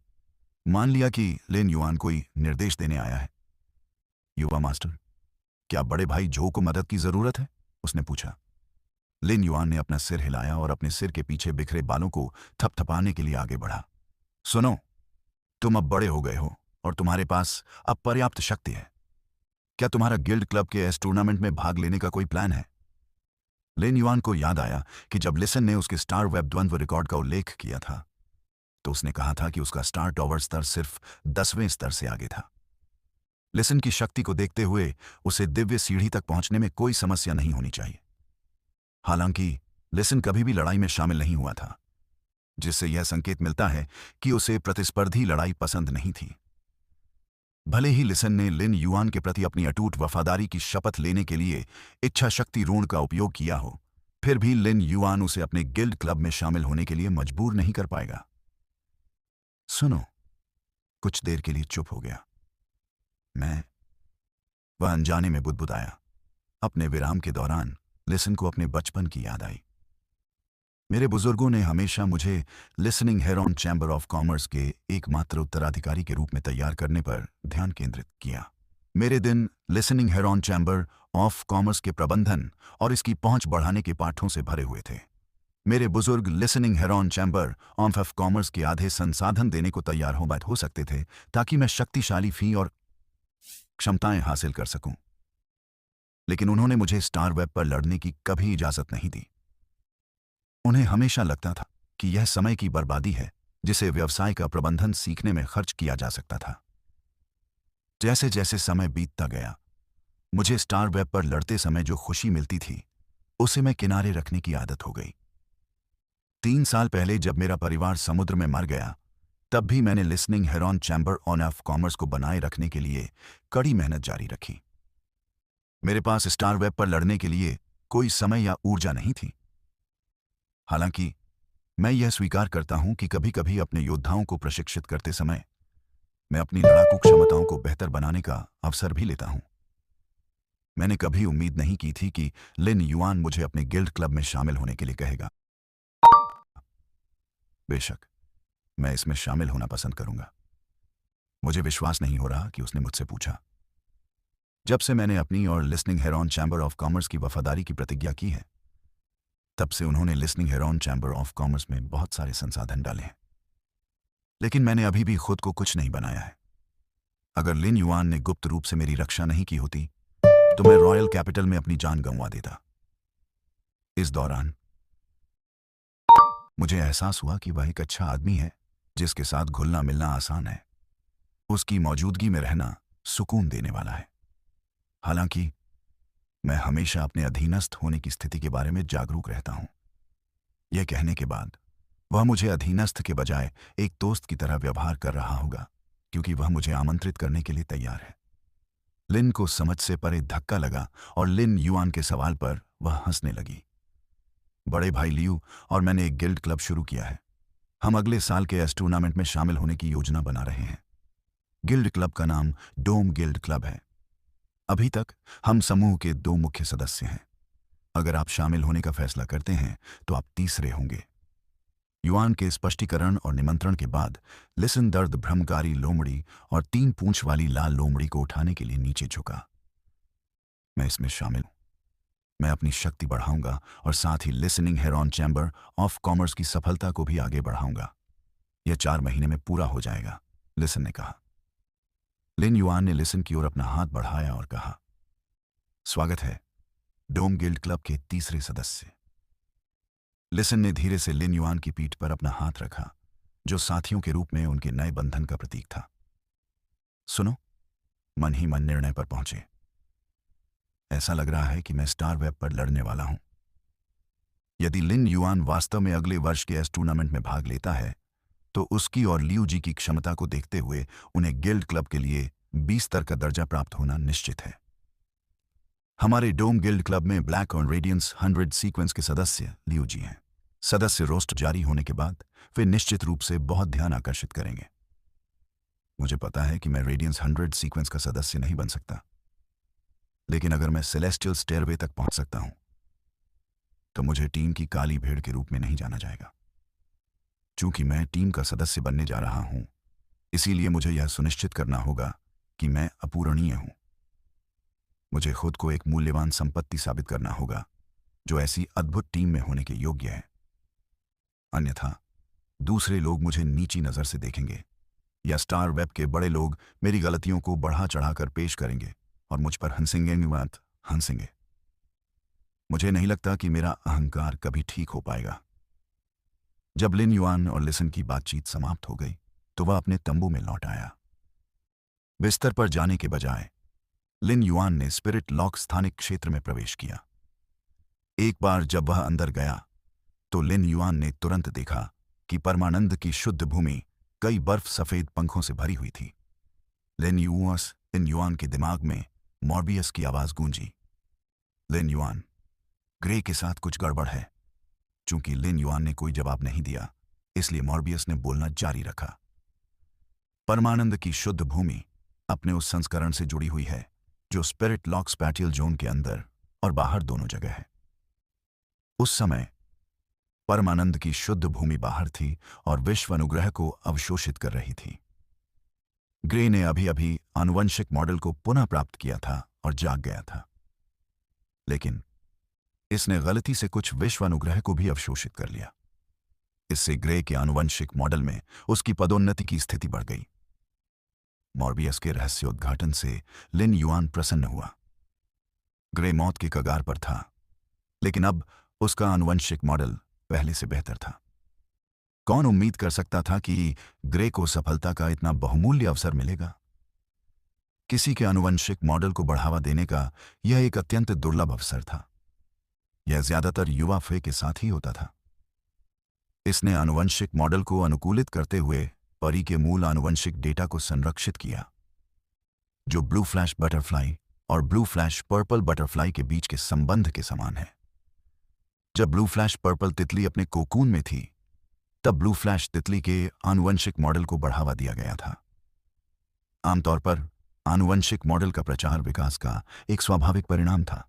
मान लिया कि लिन युआन कोई निर्देश देने आया है। युवा मास्टर, क्या बड़े भाई जो को मदद की जरूरत है? उसने पूछा। लिन युआन ने अपना सिर हिलाया और अपने सिर के पीछे बिखरे बालों को थपथपाने के लिए आगे बढ़ा। सुनो, तुम अब बड़े हो गए हो और तुम्हारे पास अब पर्याप्त शक्ति है। क्या तुम्हारा गिल्ड क्लब के इस टूर्नामेंट में भाग लेने का कोई प्लान है? लिन युआन को याद आया कि जब लिसन ने उसके स्टार वेब द्वंद्व रिकॉर्ड का उल्लेख किया था तो उसने कहा था कि उसका स्टार टॉवर स्तर सिर्फ 10वें स्तर से आगे था। लिसन की शक्ति को देखते हुए उसे दिव्य सीढ़ी तक पहुंचने में कोई समस्या नहीं होनी चाहिए। हालांकि लिसन कभी भी लड़ाई में शामिल नहीं हुआ था, जिससे यह संकेत मिलता है कि उसे प्रतिस्पर्धी लड़ाई पसंद नहीं थी। भले ही लिसन ने लिन युआन के प्रति अपनी अटूट वफादारी की शपथ लेने के लिए इच्छा शक्ति ऋण का उपयोग किया हो, फिर भी लिन युआन उसे अपने गिल्ड क्लब में शामिल होने के लिए मजबूर नहीं कर पाएगा। सुनो। कुछ देर के लिए चुप हो गया। वह अनजाने में बुदबुदाया। अपने विराम के दौरान लिसन को अपने बचपन की याद आई। मेरे बुजुर्गों ने हमेशा मुझे listening heron chamber of commerce के एकमात्र उत्तराधिकारी के रूप में तैयार करने पर ध्यान केंद्रित किया। मेरे दिन listening heron chamber of commerce के प्रबंधन और इसकी पहुंच बढ़ाने के पाठों से भरे हुए थे। मेरे बुजुर्ग listening heron chamber of commerce के आधे संसाधन देने को तैयार हो सकते थे ताकि मैं शक्तिशाली फी और क्षमताएं हासिल कर सकूं। लेकिन उन्होंने मुझे स्टार वेब पर लड़ने की कभी इजाजत नहीं दी। उन्हें हमेशा लगता था कि यह समय की बर्बादी है जिसे व्यवसाय का प्रबंधन सीखने में खर्च किया जा सकता था। जैसे जैसे समय बीतता गया, मुझे स्टार वेब पर लड़ते समय जो खुशी मिलती थी उसे मैं किनारे रखने की आदत हो गई। 3 साल पहले जब मेरा परिवार समुद्र में मर गया, तब भी मैंने listening heron chamber of commerce को बनाए रखने के लिए कड़ी मेहनत जारी रखी। मेरे पास स्टार वेब पर लड़ने के लिए कोई समय या ऊर्जा नहीं थी। हालांकि मैं यह स्वीकार करता हूं कि कभी-कभी अपने योद्धाओं को प्रशिक्षित करते समय मैं अपनी लड़ाकू क्षमताओं को बेहतर बनाने का अवसर भी लेता हूं। मैंने कभी उम्मीद नहीं की थी कि लिन युआन मुझे अपने गिल्ड क्लब में शामिल होने के लिए कहेगा। बेशक, मैं इसमें शामिल होना पसंद करूंगा। मुझे विश्वास नहीं हो रहा कि उसने मुझसे पूछा। जब से मैंने अपनी और listening heron chamber of commerce की वफादारी की प्रतिज्ञा की है, तब से उन्होंने listening heron chamber of commerce में बहुत सारे संसाधन डाले हैं। लेकिन मैंने अभी भी खुद को कुछ नहीं बनाया है। अगर लिन युआन ने गुप्त रूप से मेरी रक्षा नहीं की होती तो मैं रॉयल कैपिटल में अपनी जान गंवा देता। इस दौरान मुझे एहसास हुआ कि वह एक अच्छा आदमी है जिसके साथ घुलना मिलना आसान है। उसकी मौजूदगी में रहना सुकून देने वाला है। हालांकि मैं हमेशा अपने अधीनस्थ होने की स्थिति के बारे में जागरूक रहता हूं। यह कहने के बाद वह मुझे अधीनस्थ के बजाय एक दोस्त की तरह व्यवहार कर रहा होगा, क्योंकि वह मुझे आमंत्रित करने के लिए तैयार है। लिन को समझ से परे धक्का लगा और लिन युआन के सवाल पर वह हंसने लगी। बड़े भाई लियू और मैंने एक गिल्ड क्लब शुरू किया है। हम अगले साल के इस टूर्नामेंट में शामिल होने की योजना बना रहे हैं। गिल्ड क्लब का नाम डोम गिल्ड क्लब है। अभी तक हम समूह के 2 मुख्य सदस्य हैं। अगर आप शामिल होने का फैसला करते हैं तो आप तीसरे होंगे। युआन के स्पष्टीकरण और निमंत्रण के बाद लिसन दर्द भ्रमकारी लोमड़ी और 3 पूंछ वाली लाल लोमड़ी को उठाने के लिए नीचे झुका। मैं इसमें शामिल हूं। मैं अपनी शक्ति बढ़ाऊंगा और साथ ही listening heron chamber of commerce की सफलता को भी आगे बढ़ाऊंगा। यह 4 महीने में पूरा हो जाएगा, लिसन ने कहा। लिन युआन ने लिसन की ओर अपना हाथ बढ़ाया और कहा, स्वागत है डोम गिल्ड क्लब के तीसरे सदस्य। लिसन ने धीरे से लिन युआन की पीठ पर अपना हाथ रखा, जो साथियों के रूप में उनके नए बंधन का प्रतीक था। सुनो, मन ही मन निर्णय पर पहुंचे। ऐसा लग रहा है कि मैं स्टार वेब पर लड़ने वाला हूं। यदि लिन युआन वास्तव में अगले वर्ष के इस टूर्नामेंट में भाग लेता है तो उसकी और लियू जी की क्षमता को देखते हुए उन्हें गिल्ड क्लब के लिए 20 स्तर का दर्जा प्राप्त होना निश्चित है। हमारे डोम गिल्ड क्लब में ब्लैक और रेडियंस 100 सीक्वेंस के सदस्य लियू जी हैं। सदस्य रोस्टर जारी होने के बाद वे निश्चित रूप से बहुत ध्यान आकर्षित करेंगे। मुझे पता है कि मैं रेडियंस 100 सीक्वेंस का सदस्य नहीं बन सकता, लेकिन अगर मैं सेलेस्टियल स्टेयरवे तक पहुंच सकता हूं तो मुझे टीम की काली भेड़ के रूप में नहीं जाना जाएगा। चूंकि मैं टीम का सदस्य बनने जा रहा हूं, इसीलिए मुझे यह सुनिश्चित करना होगा कि मैं अपूरणीय हूं। मुझे खुद को एक मूल्यवान संपत्ति साबित करना होगा जो ऐसी अद्भुत टीम में होने के योग्य है। अन्यथा दूसरे लोग मुझे नीची नजर से देखेंगे या स्टार वेब के बड़े लोग मेरी गलतियों को बढ़ा चढ़ाकर पेश करेंगे और मुझ पर हंसेंगे। मुझे नहीं लगता कि मेरा अहंकार कभी ठीक हो पाएगा। जब लिन युआन और लिसन की बातचीत समाप्त हो गई तो वह अपने तंबू में लौट आया। बिस्तर पर जाने के बजाय लिन युआन ने स्पिरिट लॉक स्थानिक क्षेत्र में प्रवेश किया। एक बार जब वह अंदर गया तो लिन युआन ने तुरंत देखा कि परमानंद की शुद्ध भूमि कई बर्फ सफेद पंखों से भरी हुई थी। लिन युआन के दिमाग में मॉर्बियस की आवाज गूंजी। लिन युआन, ग्रे के साथ कुछ गड़बड़ है। चूंकि लिन युआन ने कोई जवाब नहीं दिया, इसलिए मॉर्बियस ने बोलना जारी रखा। परमानंद की शुद्ध भूमि अपने उस संस्करण से जुड़ी हुई है जो स्पिरिट लॉक स्पैटियल जोन के अंदर और बाहर दोनों जगह है। उस समय परमानंद की शुद्ध भूमि बाहर थी और विश्व अनुग्रह को अवशोषित कर रही थी। ग्रे ने अभी अभी आनुवंशिक मॉडल को पुनः प्राप्त किया था और जाग गया था, लेकिन इसने गलती से कुछ विश्व अनुग्रह को भी अवशोषित कर लिया। इससे ग्रे के आनुवंशिक मॉडल में उसकी पदोन्नति की स्थिति बढ़ गई। मॉर्बियस के रहस्योद्घाटन से लिन युआन प्रसन्न हुआ। ग्रे मौत के कगार पर था, लेकिन अब उसका आनुवंशिक मॉडल पहले से बेहतर था। कौन उम्मीद कर सकता था कि ग्रे को सफलता का इतना बहुमूल्य अवसर मिलेगा? किसी के आनुवंशिक मॉडल को बढ़ावा देने का यह एक अत्यंत दुर्लभ अवसर था। यह ज्यादातर युवा फे के साथ ही होता था। इसने आनुवंशिक मॉडल को अनुकूलित करते हुए परी के मूल आनुवंशिक डेटा को संरक्षित किया, जो ब्लू फ्लैश बटरफ्लाई और ब्लू फ्लैश पर्पल बटरफ्लाई के बीच के संबंध के समान है। जब ब्लू फ्लैश पर्पल तितली अपने कोकून में थी, तब ब्लू फ्लैश तितली के आनुवंशिक मॉडल को बढ़ावा दिया गया था। आमतौर पर आनुवंशिक मॉडल का प्रचार विकास का एक स्वाभाविक परिणाम था।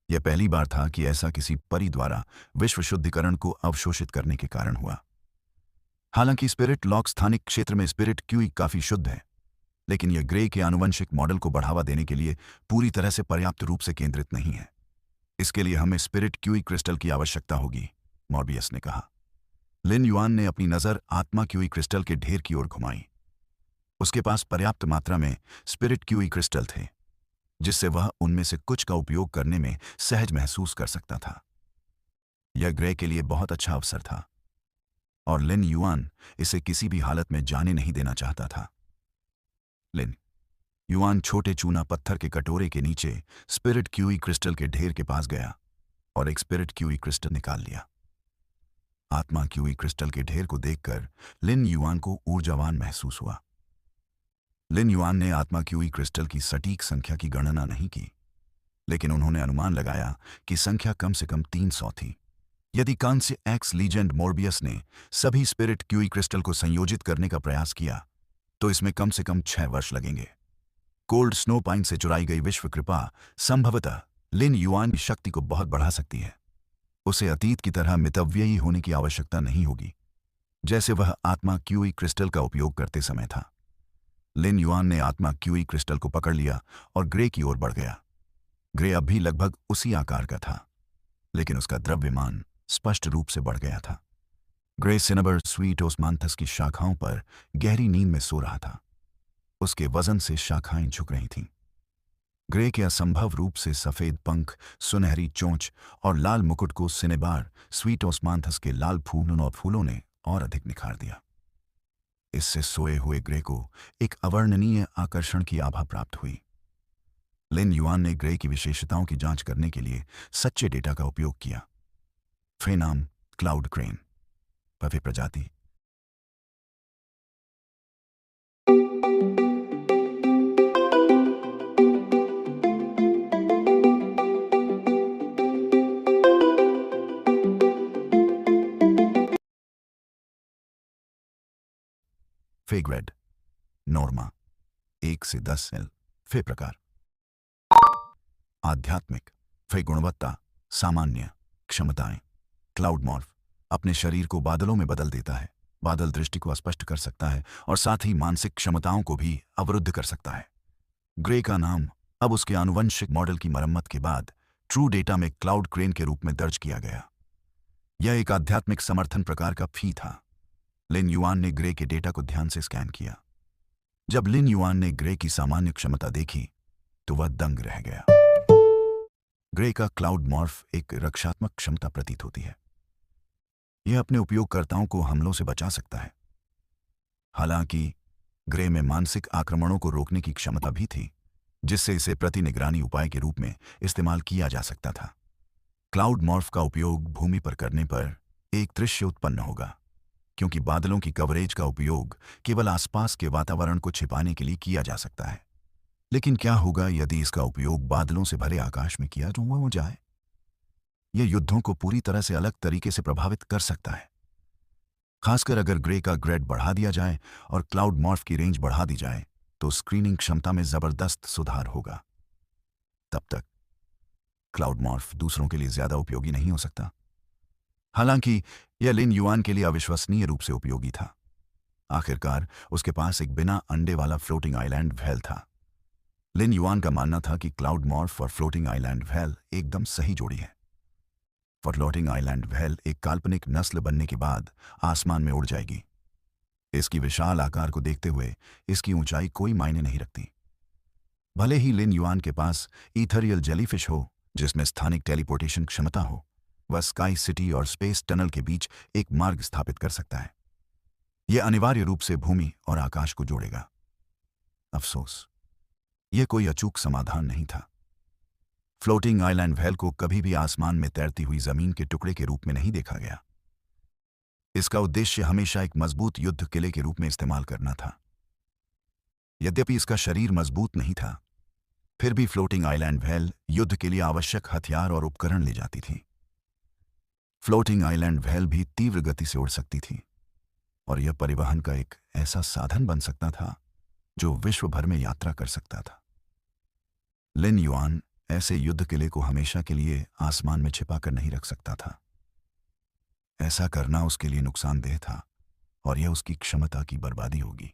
यह पहली बार था कि ऐसा किसी परी द्वारा विश्व शुद्धिकरण को अवशोषित करने के कारण हुआ। हालांकि स्पिरिट लॉक स्थानिक क्षेत्र में स्पिरिट क्यूई काफी शुद्ध है, लेकिन यह ग्रे के आनुवंशिक मॉडल को बढ़ावा देने के लिए पूरी तरह से पर्याप्त रूप से केंद्रित नहीं है। इसके लिए हमें स्पिरिट क्यूई क्रिस्टल की आवश्यकता होगी, मॉर्बियस ने कहा। लिन युआन ने अपनी नजर आत्मा क्यूई क्रिस्टल के ढेर की ओर घुमाई। उसके पास पर्याप्त मात्रा में स्पिरिट क्यूई क्रिस्टल थे, जिससे वह उनमें से कुछ का उपयोग करने में सहज महसूस कर सकता था। यह ग्रे के लिए बहुत अच्छा अवसर था, और लिन युआन इसे किसी भी हालत में जाने नहीं देना चाहता था। लिन युआन छोटे चूना पत्थर के कटोरे के नीचे स्पिरिट क्यूई क्रिस्टल के ढेर के पास गया और एक स्पिरिट क्यूई क्रिस्टल निकाल लिया। आत्मा क्यूई क्रिस्टल के ढेर को देखकर लिन युआन को ऊर्जावान महसूस हुआ। लिन युआन ने आत्मा क्यूई क्रिस्टल की सटीक संख्या की गणना नहीं की, लेकिन उन्होंने अनुमान लगाया कि संख्या कम से कम 300 थी। यदि कांस्य एक्स लीजेंड मॉर्बियस ने सभी स्पिरिट क्यूई क्रिस्टल को संयोजित करने का प्रयास किया, तो इसमें कम से कम 6 वर्ष लगेंगे। कोल्ड स्नो पाइन से चुराई गई विश्व कृपा संभवतः लिन युआन की शक्ति को बहुत बढ़ा सकती है। उसे अतीत की तरह मितव्ययी होने की आवश्यकता नहीं होगी, जैसे वह आत्मा क्यूई क्रिस्टल का उपयोग करते समय था। लिन युआन ने आत्मा क्यूई क्रिस्टल को पकड़ लिया और ग्रे की ओर बढ़ गया। ग्रे अब भी लगभग उसी आकार का था, लेकिन उसका द्रव्यमान स्पष्ट रूप से बढ़ गया था। ग्रे सिनेबर स्वीट ओस्मांथस की शाखाओं पर गहरी नींद में सो रहा था। उसके वजन से शाखाएं झुक रही थीं। ग्रे के असंभव रूप से सफेद पंख, सुनहरी चोंच और लाल मुकुट को सिनेबार स्वीट ओस्मांथस के लाल फूलों ने और अधिक निखार दिया। इससे सोए हुए ग्रे को एक अवर्णनीय आकर्षण की आभा प्राप्त हुई। लिन युआन ने ग्रे की विशेषताओं की जांच करने के लिए सच्चे डेटा का उपयोग किया। फे नाम क्लाउड क्रेन, पफे प्रजाति। फे ग्रेड नॉर्मा 1 से 10 एल। फे प्रकार आध्यात्मिक। फे गुणवत्ता सामान्य। क्षमताएं क्लाउड मॉर्फ अपने शरीर को बादलों में बदल देता है। बादल दृष्टि को स्पष्ट कर सकता है और साथ ही मानसिक क्षमताओं को भी अवरुद्ध कर सकता है। ग्रे का नाम अब उसके आनुवंशिक मॉडल की मरम्मत के बाद ट्रू डेटा में क्लाउड क्रेन के रूप में दर्ज किया गया। यह एक आध्यात्मिक समर्थन प्रकार का फी था। लिन युआन ने ग्रे के डेटा को ध्यान से स्कैन किया। जब लिन युआन ने ग्रे की सामान्य क्षमता देखी, तो वह दंग रह गया। ग्रे का क्लाउड मॉर्फ एक रक्षात्मक क्षमता प्रतीत होती है। यह अपने उपयोगकर्ताओं को हमलों से बचा सकता है। हालांकि ग्रे में मानसिक आक्रमणों को रोकने की क्षमता भी थी, जिससे इसे प्रति निगरानी उपाय के रूप में इस्तेमाल किया जा सकता था। क्लाउड मॉर्फ का उपयोग भूमि पर करने पर एक दृश्य उत्पन्न होगा, क्योंकि बादलों की कवरेज का उपयोग केवल आसपास के वातावरण को छिपाने के लिए किया जा सकता है। लेकिन क्या होगा यदि इसका उपयोग बादलों से भरे आकाश में किया जाए? यह युद्धों को पूरी तरह से अलग तरीके से प्रभावित कर सकता है, खासकर अगर ग्रे का ग्रेड बढ़ा दिया जाए और क्लाउड मॉर्फ की रेंज बढ़ा दी जाए तो स्क्रीनिंग क्षमता में जबरदस्त सुधार होगा। तब तक क्लाउड मॉर्फ दूसरों के लिए ज्यादा उपयोगी नहीं हो सकता। हालांकि यह लिन युआन के लिए अविश्वसनीय रूप से उपयोगी था। आखिरकार उसके पास एक बिना अंडे वाला फ्लोटिंग आइलैंड व्हेल था। लिन युआन का मानना था कि क्लाउड मॉर्फ और फ्लोटिंग आइलैंड व्हेल एकदम सही जोड़ी है। फ्लोटिंग आइलैंड व्हेल एक काल्पनिक नस्ल बनने के बाद आसमान में उड़ जाएगी। इसकी विशाल आकार को देखते हुए इसकी ऊंचाई कोई मायने नहीं रखती। भले ही लिन युआन के पास ईथरियल जेलीफिश हो जिसमें स्थानिक टेलीपोर्टेशन क्षमता हो, वह स्काई सिटी और स्पेस टनल के बीच एक मार्ग स्थापित कर सकता है। यह अनिवार्य रूप से भूमि और आकाश को जोड़ेगा। अफसोस, यह कोई अचूक समाधान नहीं था। फ्लोटिंग आइलैंड व्हेल को कभी भी आसमान में तैरती हुई जमीन के टुकड़े के रूप में नहीं देखा गया। इसका उद्देश्य हमेशा एक मजबूत युद्ध किले के रूप में इस्तेमाल करना था। यद्यपि इसका शरीर मजबूत नहीं था, फिर भी फ्लोटिंग आइलैंड व्हेल युद्ध के लिए आवश्यक हथियार और उपकरण ले जाती थी। फ्लोटिंग आइलैंड व्हेल भी तीव्र गति से उड़ सकती थी और यह परिवहन का एक ऐसा साधन बन सकता था जो विश्व भर में यात्रा कर सकता था। लिन युआन ऐसे युद्ध किले को हमेशा के लिए आसमान में छिपा कर नहीं रख सकता था। ऐसा करना उसके लिए नुकसानदेह था और यह उसकी क्षमता की बर्बादी होगी।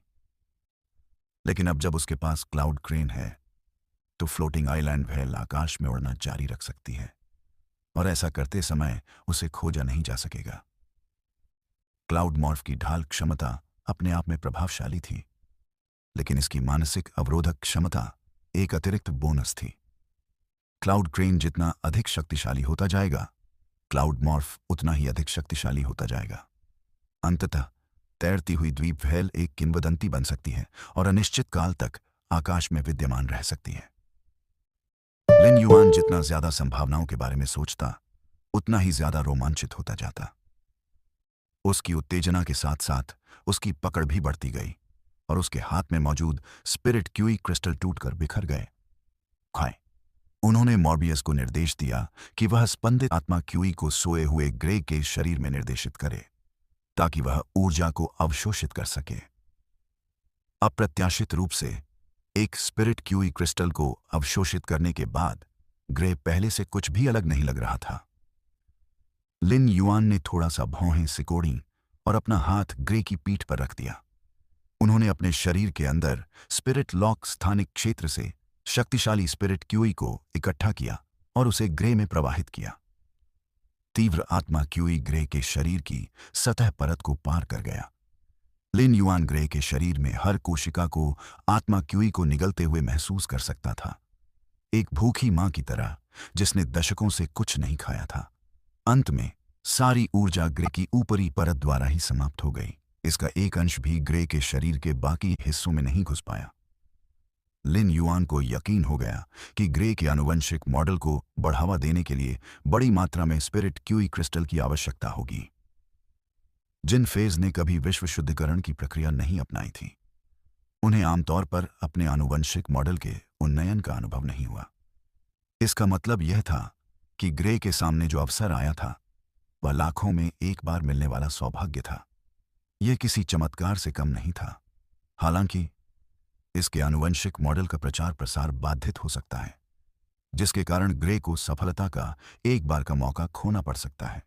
लेकिन अब जब उसके पास क्लाउड क्रेन है तो फ्लोटिंग आइलैंड व्हेल आकाश में उड़ना जारी रख सकती है और ऐसा करते समय उसे खोजा नहीं जा सकेगा। क्लाउड मॉर्फ की ढाल क्षमता अपने आप में प्रभावशाली थी, लेकिन इसकी मानसिक अवरोधक क्षमता एक अतिरिक्त बोनस थी। क्लाउड क्रेन जितना अधिक शक्तिशाली होता जाएगा, क्लाउड मॉर्फ उतना ही अधिक शक्तिशाली होता जाएगा। अंततः तैरती हुई द्वीप व्हेल एक किंवदंती बन सकती है और अनिश्चित काल तक आकाश में विद्यमान रह सकती है। लिन युआन जितना ज्यादा संभावनाओं के बारे में सोचता, उतना ही ज्यादा रोमांचित होता जाता। उसकी उत्तेजना के साथ साथ उसकी पकड़ भी बढ़ती गई और उसके हाथ में मौजूद स्पिरिट क्यूई क्रिस्टल टूटकर बिखर गए। खाए उन्होंने मॉर्बियस को निर्देश दिया कि वह स्पंदित आत्मा क्यूई को सोए हुए ग्रे के शरीर में निर्देशित करे ताकि वह ऊर्जा को अवशोषित कर सके। अप्रत्याशित रूप से एक स्पिरिट क्यूई क्रिस्टल को अवशोषित करने के बाद ग्रे पहले से कुछ भी अलग नहीं लग रहा था। लिन युआन ने थोड़ा सा भौहें सिकोड़ी और अपना हाथ ग्रे की पीठ पर रख दिया। उन्होंने अपने शरीर के अंदर स्पिरिट लॉक स्थानिक क्षेत्र से शक्तिशाली स्पिरिट क्यूई को इकट्ठा किया और उसे ग्रे में प्रवाहित किया। तीव्र आत्मा क्यूई ग्रे के शरीर की सतह परत को पार कर गया। लिन युआन ग्रे के शरीर में हर कोशिका को आत्मा क्यूई को निगलते हुए महसूस कर सकता था, एक भूखी मां की तरह जिसने दशकों से कुछ नहीं खाया था। अंत में सारी ऊर्जा ग्रे की ऊपरी परत द्वारा ही समाप्त हो गई। इसका एक अंश भी ग्रे के शरीर के बाकी हिस्सों में नहीं घुस पाया। लिन युआन को यकीन हो गया कि ग्रे के आनुवंशिक मॉडल को बढ़ावा देने के लिए बड़ी मात्रा में स्पिरिट क्यूई क्रिस्टल की आवश्यकता होगी। जिन फेज ने कभी विश्व शुद्धिकरण की प्रक्रिया नहीं अपनाई थी, उन्हें आमतौर पर अपने आनुवंशिक मॉडल के उन्नयन का अनुभव नहीं हुआ। इसका मतलब यह था कि ग्रे के सामने जो अवसर आया था वह लाखों में एक बार मिलने वाला सौभाग्य था। यह किसी चमत्कार से कम नहीं था। हालांकि इसके आनुवंशिक मॉडल का प्रचार प्रसार बाधित हो सकता है, जिसके कारण ग्रे को सफलता का एक बार का मौका खोना पड़ सकता है।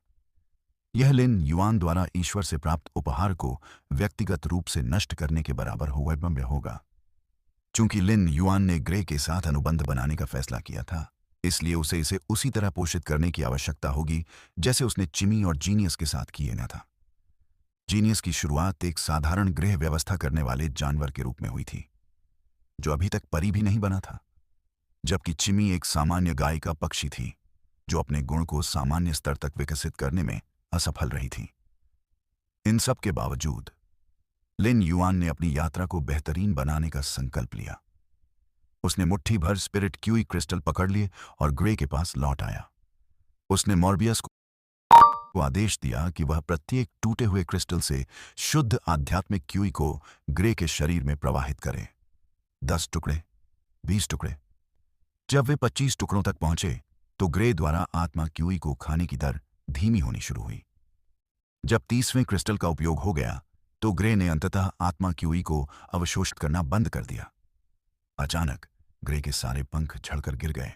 यह लिन युआन द्वारा ईश्वर से प्राप्त उपहार को व्यक्तिगत रूप से नष्ट करने के बराबर होगा। चूंकि लिन युआन ने ग्रे के साथ अनुबंध बनाने का फैसला किया था, इसलिए उसे इसे उसी तरह पोषित करने की आवश्यकता होगी जैसे उसने चिमी और जीनियस के साथ किए न था। जीनियस की शुरुआत एक साधारण गृह व्यवस्था करने वाले जानवर के रूप में हुई थी, जो अभी तक परी भी नहीं बना था, जबकि चिमी एक सामान्य गाय का पक्षी थी जो अपने गुण को सामान्य स्तर तक विकसित करने में असफल रही थी। इन सब के बावजूद लिन युआन ने अपनी यात्रा को बेहतरीन बनाने का संकल्प लिया। उसने मुट्ठी भर स्पिरिट क्यूई क्रिस्टल पकड़ लिए और ग्रे के पास लौट आया। उसने मॉर्बियस को आदेश दिया कि वह प्रत्येक टूटे हुए क्रिस्टल से शुद्ध आध्यात्मिक क्यूई को ग्रे के शरीर में प्रवाहित करे। 10 टुकड़े, 20 टुकड़े। जब वे 25 टुकड़ों तक पहुंचे तो ग्रे द्वारा आत्मा क्यूई को खाने की दर धीमी होनी शुरू हुई। जब 30वें क्रिस्टल का उपयोग हो गया तो ग्रे ने अंततः आत्मा क्यूई को अवशोषित करना बंद कर दिया। अचानक ग्रे के सारे पंख झड़कर गिर गए।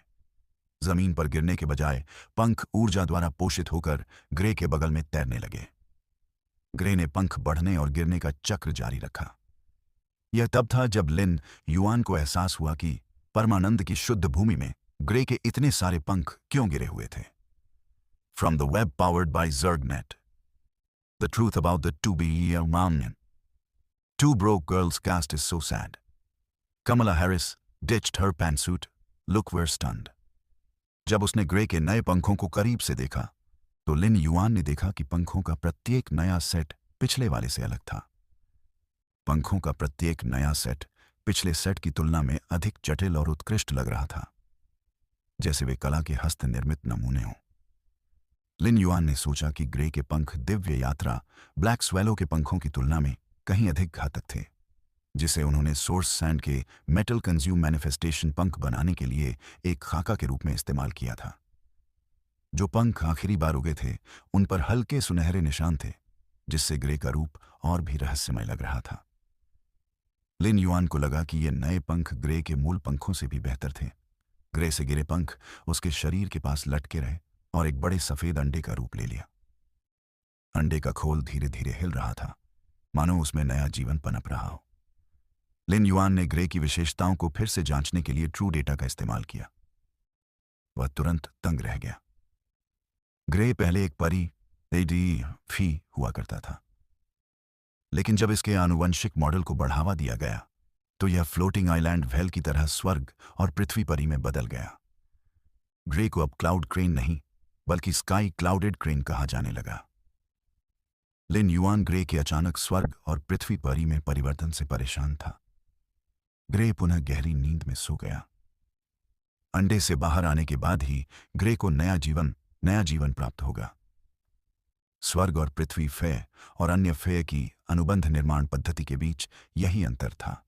जमीन पर गिरने के बजाय पंख ऊर्जा द्वारा पोषित होकर ग्रे के बगल में तैरने लगे। ग्रे ने पंख बढ़ने और गिरने का चक्र जारी रखा। यह तब था जब लिन युआन को एहसास हुआ कि परमानंद की शुद्ध भूमि में ग्रे के इतने सारे पंख क्यों गिरे हुए थे। From the web powered bye ZergNet, the truth about the 2BER Mountain. Two broke girls cast is so sad. Kamala Harris ditched her pantsuit. Look, we're stunned. जब उसने ग्रे के नए पंखों को करीब से देखा तो लिन युआन ने देखा कि पंखों का प्रत्येक नया सेट पिछले वाले से अलग था। पंखों का प्रत्येक नया सेट पिछले सेट की तुलना में अधिक जटिल और उत्कृष्ट लग रहा था, जैसे वे कला के हस्त निर्मित नमूने हों। लिन युआन ने सोचा कि ग्रे के पंख दिव्य यात्रा ब्लैक स्वेलो के पंखों की तुलना में कहीं अधिक घातक थे, जिसे उन्होंने सोर्स सैंड के मेटल कंज्यूम मैनिफेस्टेशन पंख बनाने के लिए एक खाका के रूप में इस्तेमाल किया था। जो पंख आखिरी बार उगे थे उन पर हल्के सुनहरे निशान थे, जिससे ग्रे का रूप और भी रहस्यमय लग रहा था। लिन युआन को लगा कि ये नए पंख ग्रे के मूल पंखों से भी बेहतर थे। ग्रे से गिरे पंख उसके शरीर के पास लटके रहे और एक बड़े सफेद अंडे का रूप ले लिया। अंडे का खोल धीरे धीरे हिल रहा था, मानो उसमें नया जीवन पनप रहा हो। लिन युआन ने ग्रे की विशेषताओं को फिर से जांचने के लिए ट्रू डेटा का इस्तेमाल किया। वह तुरंत तंग रह गया। ग्रे पहले एक परी एडी फी हुआ करता था, लेकिन जब इसके आनुवंशिक मॉडल को बढ़ावा दिया गया तो यह फ्लोटिंग आइलैंड वेल की तरह स्वर्ग और पृथ्वी परी में बदल गया। ग्रे को अब क्लाउड क्रेन नहीं बल्कि स्काई क्लाउडेड क्रेन कहा जाने लगा। लिन युआन ग्रे के अचानक स्वर्ग और पृथ्वी परी में परिवर्तन से परेशान था। ग्रे पुनः गहरी नींद में सो गया। अंडे से बाहर आने के बाद ही ग्रे को नया जीवन प्राप्त होगा। स्वर्ग और पृथ्वी फे और अन्य फे की अनुबंध निर्माण पद्धति के बीच यही अंतर था।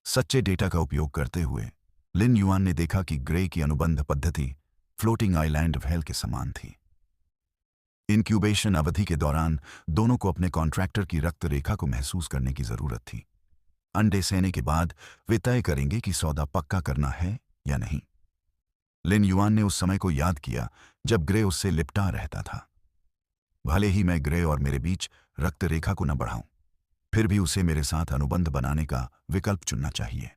सच्चे डेटा का उपयोग करते हुए लिन युआन ने देखा कि ग्रे की अनुबंध पद्धति फ्लोटिंग आइलैंड वेल के समान थी। इनक्यूबेशन अवधि के दौरान दोनों को अपने कॉन्ट्रैक्टर की रक्त रेखा को महसूस करने की जरूरत थी। अंडे सेने के बाद वे तय करेंगे कि सौदा पक्का करना है या नहीं। लिन युआन ने उस समय को याद किया जब ग्रे उससे लिपटा रहता था। भले ही मैं ग्रे और मेरे बीच रक्त रेखा को न बढ़ाऊं, फिर भी उसे मेरे साथ अनुबंध बनाने का विकल्प चुनना चाहिए।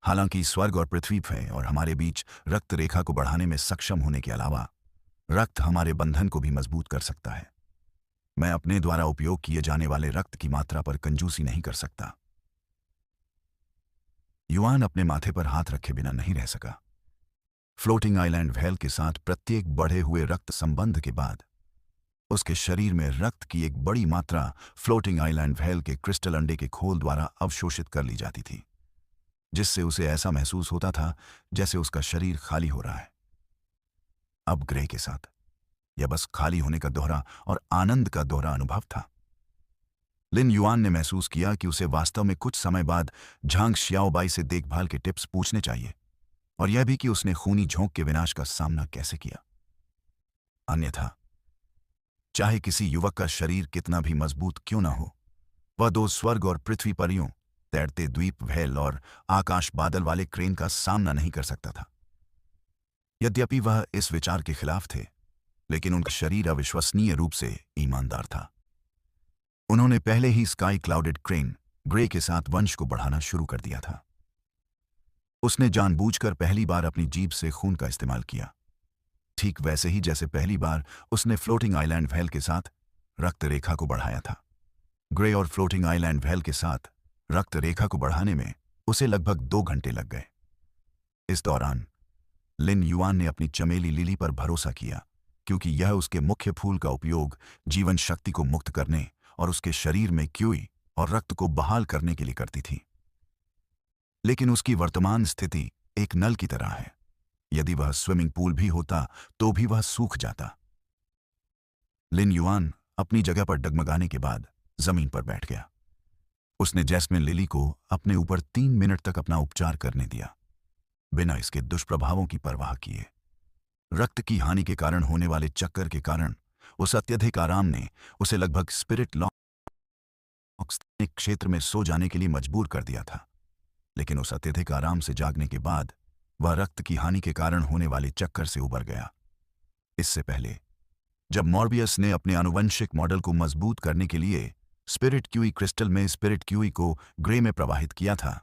हालांकि स्वर्ग और पृथ्वी फे और हमारे बीच रक्त रेखा को बढ़ाने में सक्षम होने के अलावा रक्त हमारे बंधन को भी मजबूत कर सकता है। मैं अपने द्वारा उपयोग किए जाने वाले रक्त की मात्रा पर कंजूसी नहीं कर सकता। युआन अपने माथे पर हाथ रखे बिना नहीं रह सका। फ्लोटिंग आइलैंड वेल के साथ प्रत्येक बढ़े हुए रक्त संबंध के बाद उसके शरीर में रक्त की एक बड़ी मात्रा फ्लोटिंग आइलैंड वेल के क्रिस्टल अंडे के खोल द्वारा अवशोषित कर ली जाती थी, जिससे उसे ऐसा महसूस होता था जैसे उसका शरीर खाली हो रहा है। अब ग्रे के साथ यह बस खाली होने का दोहरा और आनंद का दोहरा अनुभव था। लिन युआन ने महसूस किया कि उसे वास्तव में कुछ समय बाद झांग श्याओबाई से देखभाल के टिप्स पूछने चाहिए, और यह भी कि उसने खूनी झोंक के विनाश का सामना कैसे किया। अन्यथा चाहे किसी युवक का शरीर कितना भी मजबूत क्यों न हो, वह दो स्वर्ग और पृथ्वी परियों, तैरते द्वीप वेल और आकाश बादल वाले क्रेन का सामना नहीं कर सकता था। यद्यपि वह इस विचार के खिलाफ थे, लेकिन उनका शरीर अविश्वसनीय रूप से ईमानदार था। उन्होंने पहले ही स्काई क्लाउडेड क्रेन ग्रे के साथ वंश को बढ़ाना शुरू कर दिया था। उसने जानबूझकर पहली बार अपनी जीभ से खून का इस्तेमाल किया, ठीक वैसे ही जैसे पहली बार उसने फ्लोटिंग आइलैंड वेल के साथ रक्त रेखा को बढ़ाया था। ग्रे और फ्लोटिंग आइलैंड वेल के साथ रक्त रेखा को बढ़ाने में उसे लगभग 2 घंटे लग गए। इस दौरान लिन युआन ने अपनी चमेली लिली पर भरोसा किया, क्योंकि यह उसके मुख्य फूल का उपयोग जीवन शक्ति को मुक्त करने और उसके शरीर में क्यूई और रक्त को बहाल करने के लिए करती थी। लेकिन उसकी वर्तमान स्थिति एक नल की तरह है। यदि वह स्विमिंग पूल भी होता तो भी वह सूख जाता। लिन युआन अपनी जगह पर डगमगाने के बाद जमीन पर बैठ गया। उसने जैस्मिन लिली को अपने ऊपर 3 मिनट तक अपना उपचार करने दिया, बिना इसके दुष्प्रभावों की परवाह किए। रक्त की हानि के कारण होने वाले चक्कर के कारण उस अत्यधिक आराम ने उसे लगभग स्पिरिट लॉक्स क्षेत्र में सो जाने के लिए मजबूर कर दिया था। लेकिन उस अत्यधिक आराम से जागने के बाद वह रक्त की हानि के कारण होने वाले चक्कर से उबर गया। इससे पहले जब मॉर्बियस ने अपने आनुवंशिक मॉडल को मजबूत करने के लिए स्पिरिट क्यूई क्रिस्टल में स्पिरिट क्यूई को ग्रे में प्रवाहित किया था,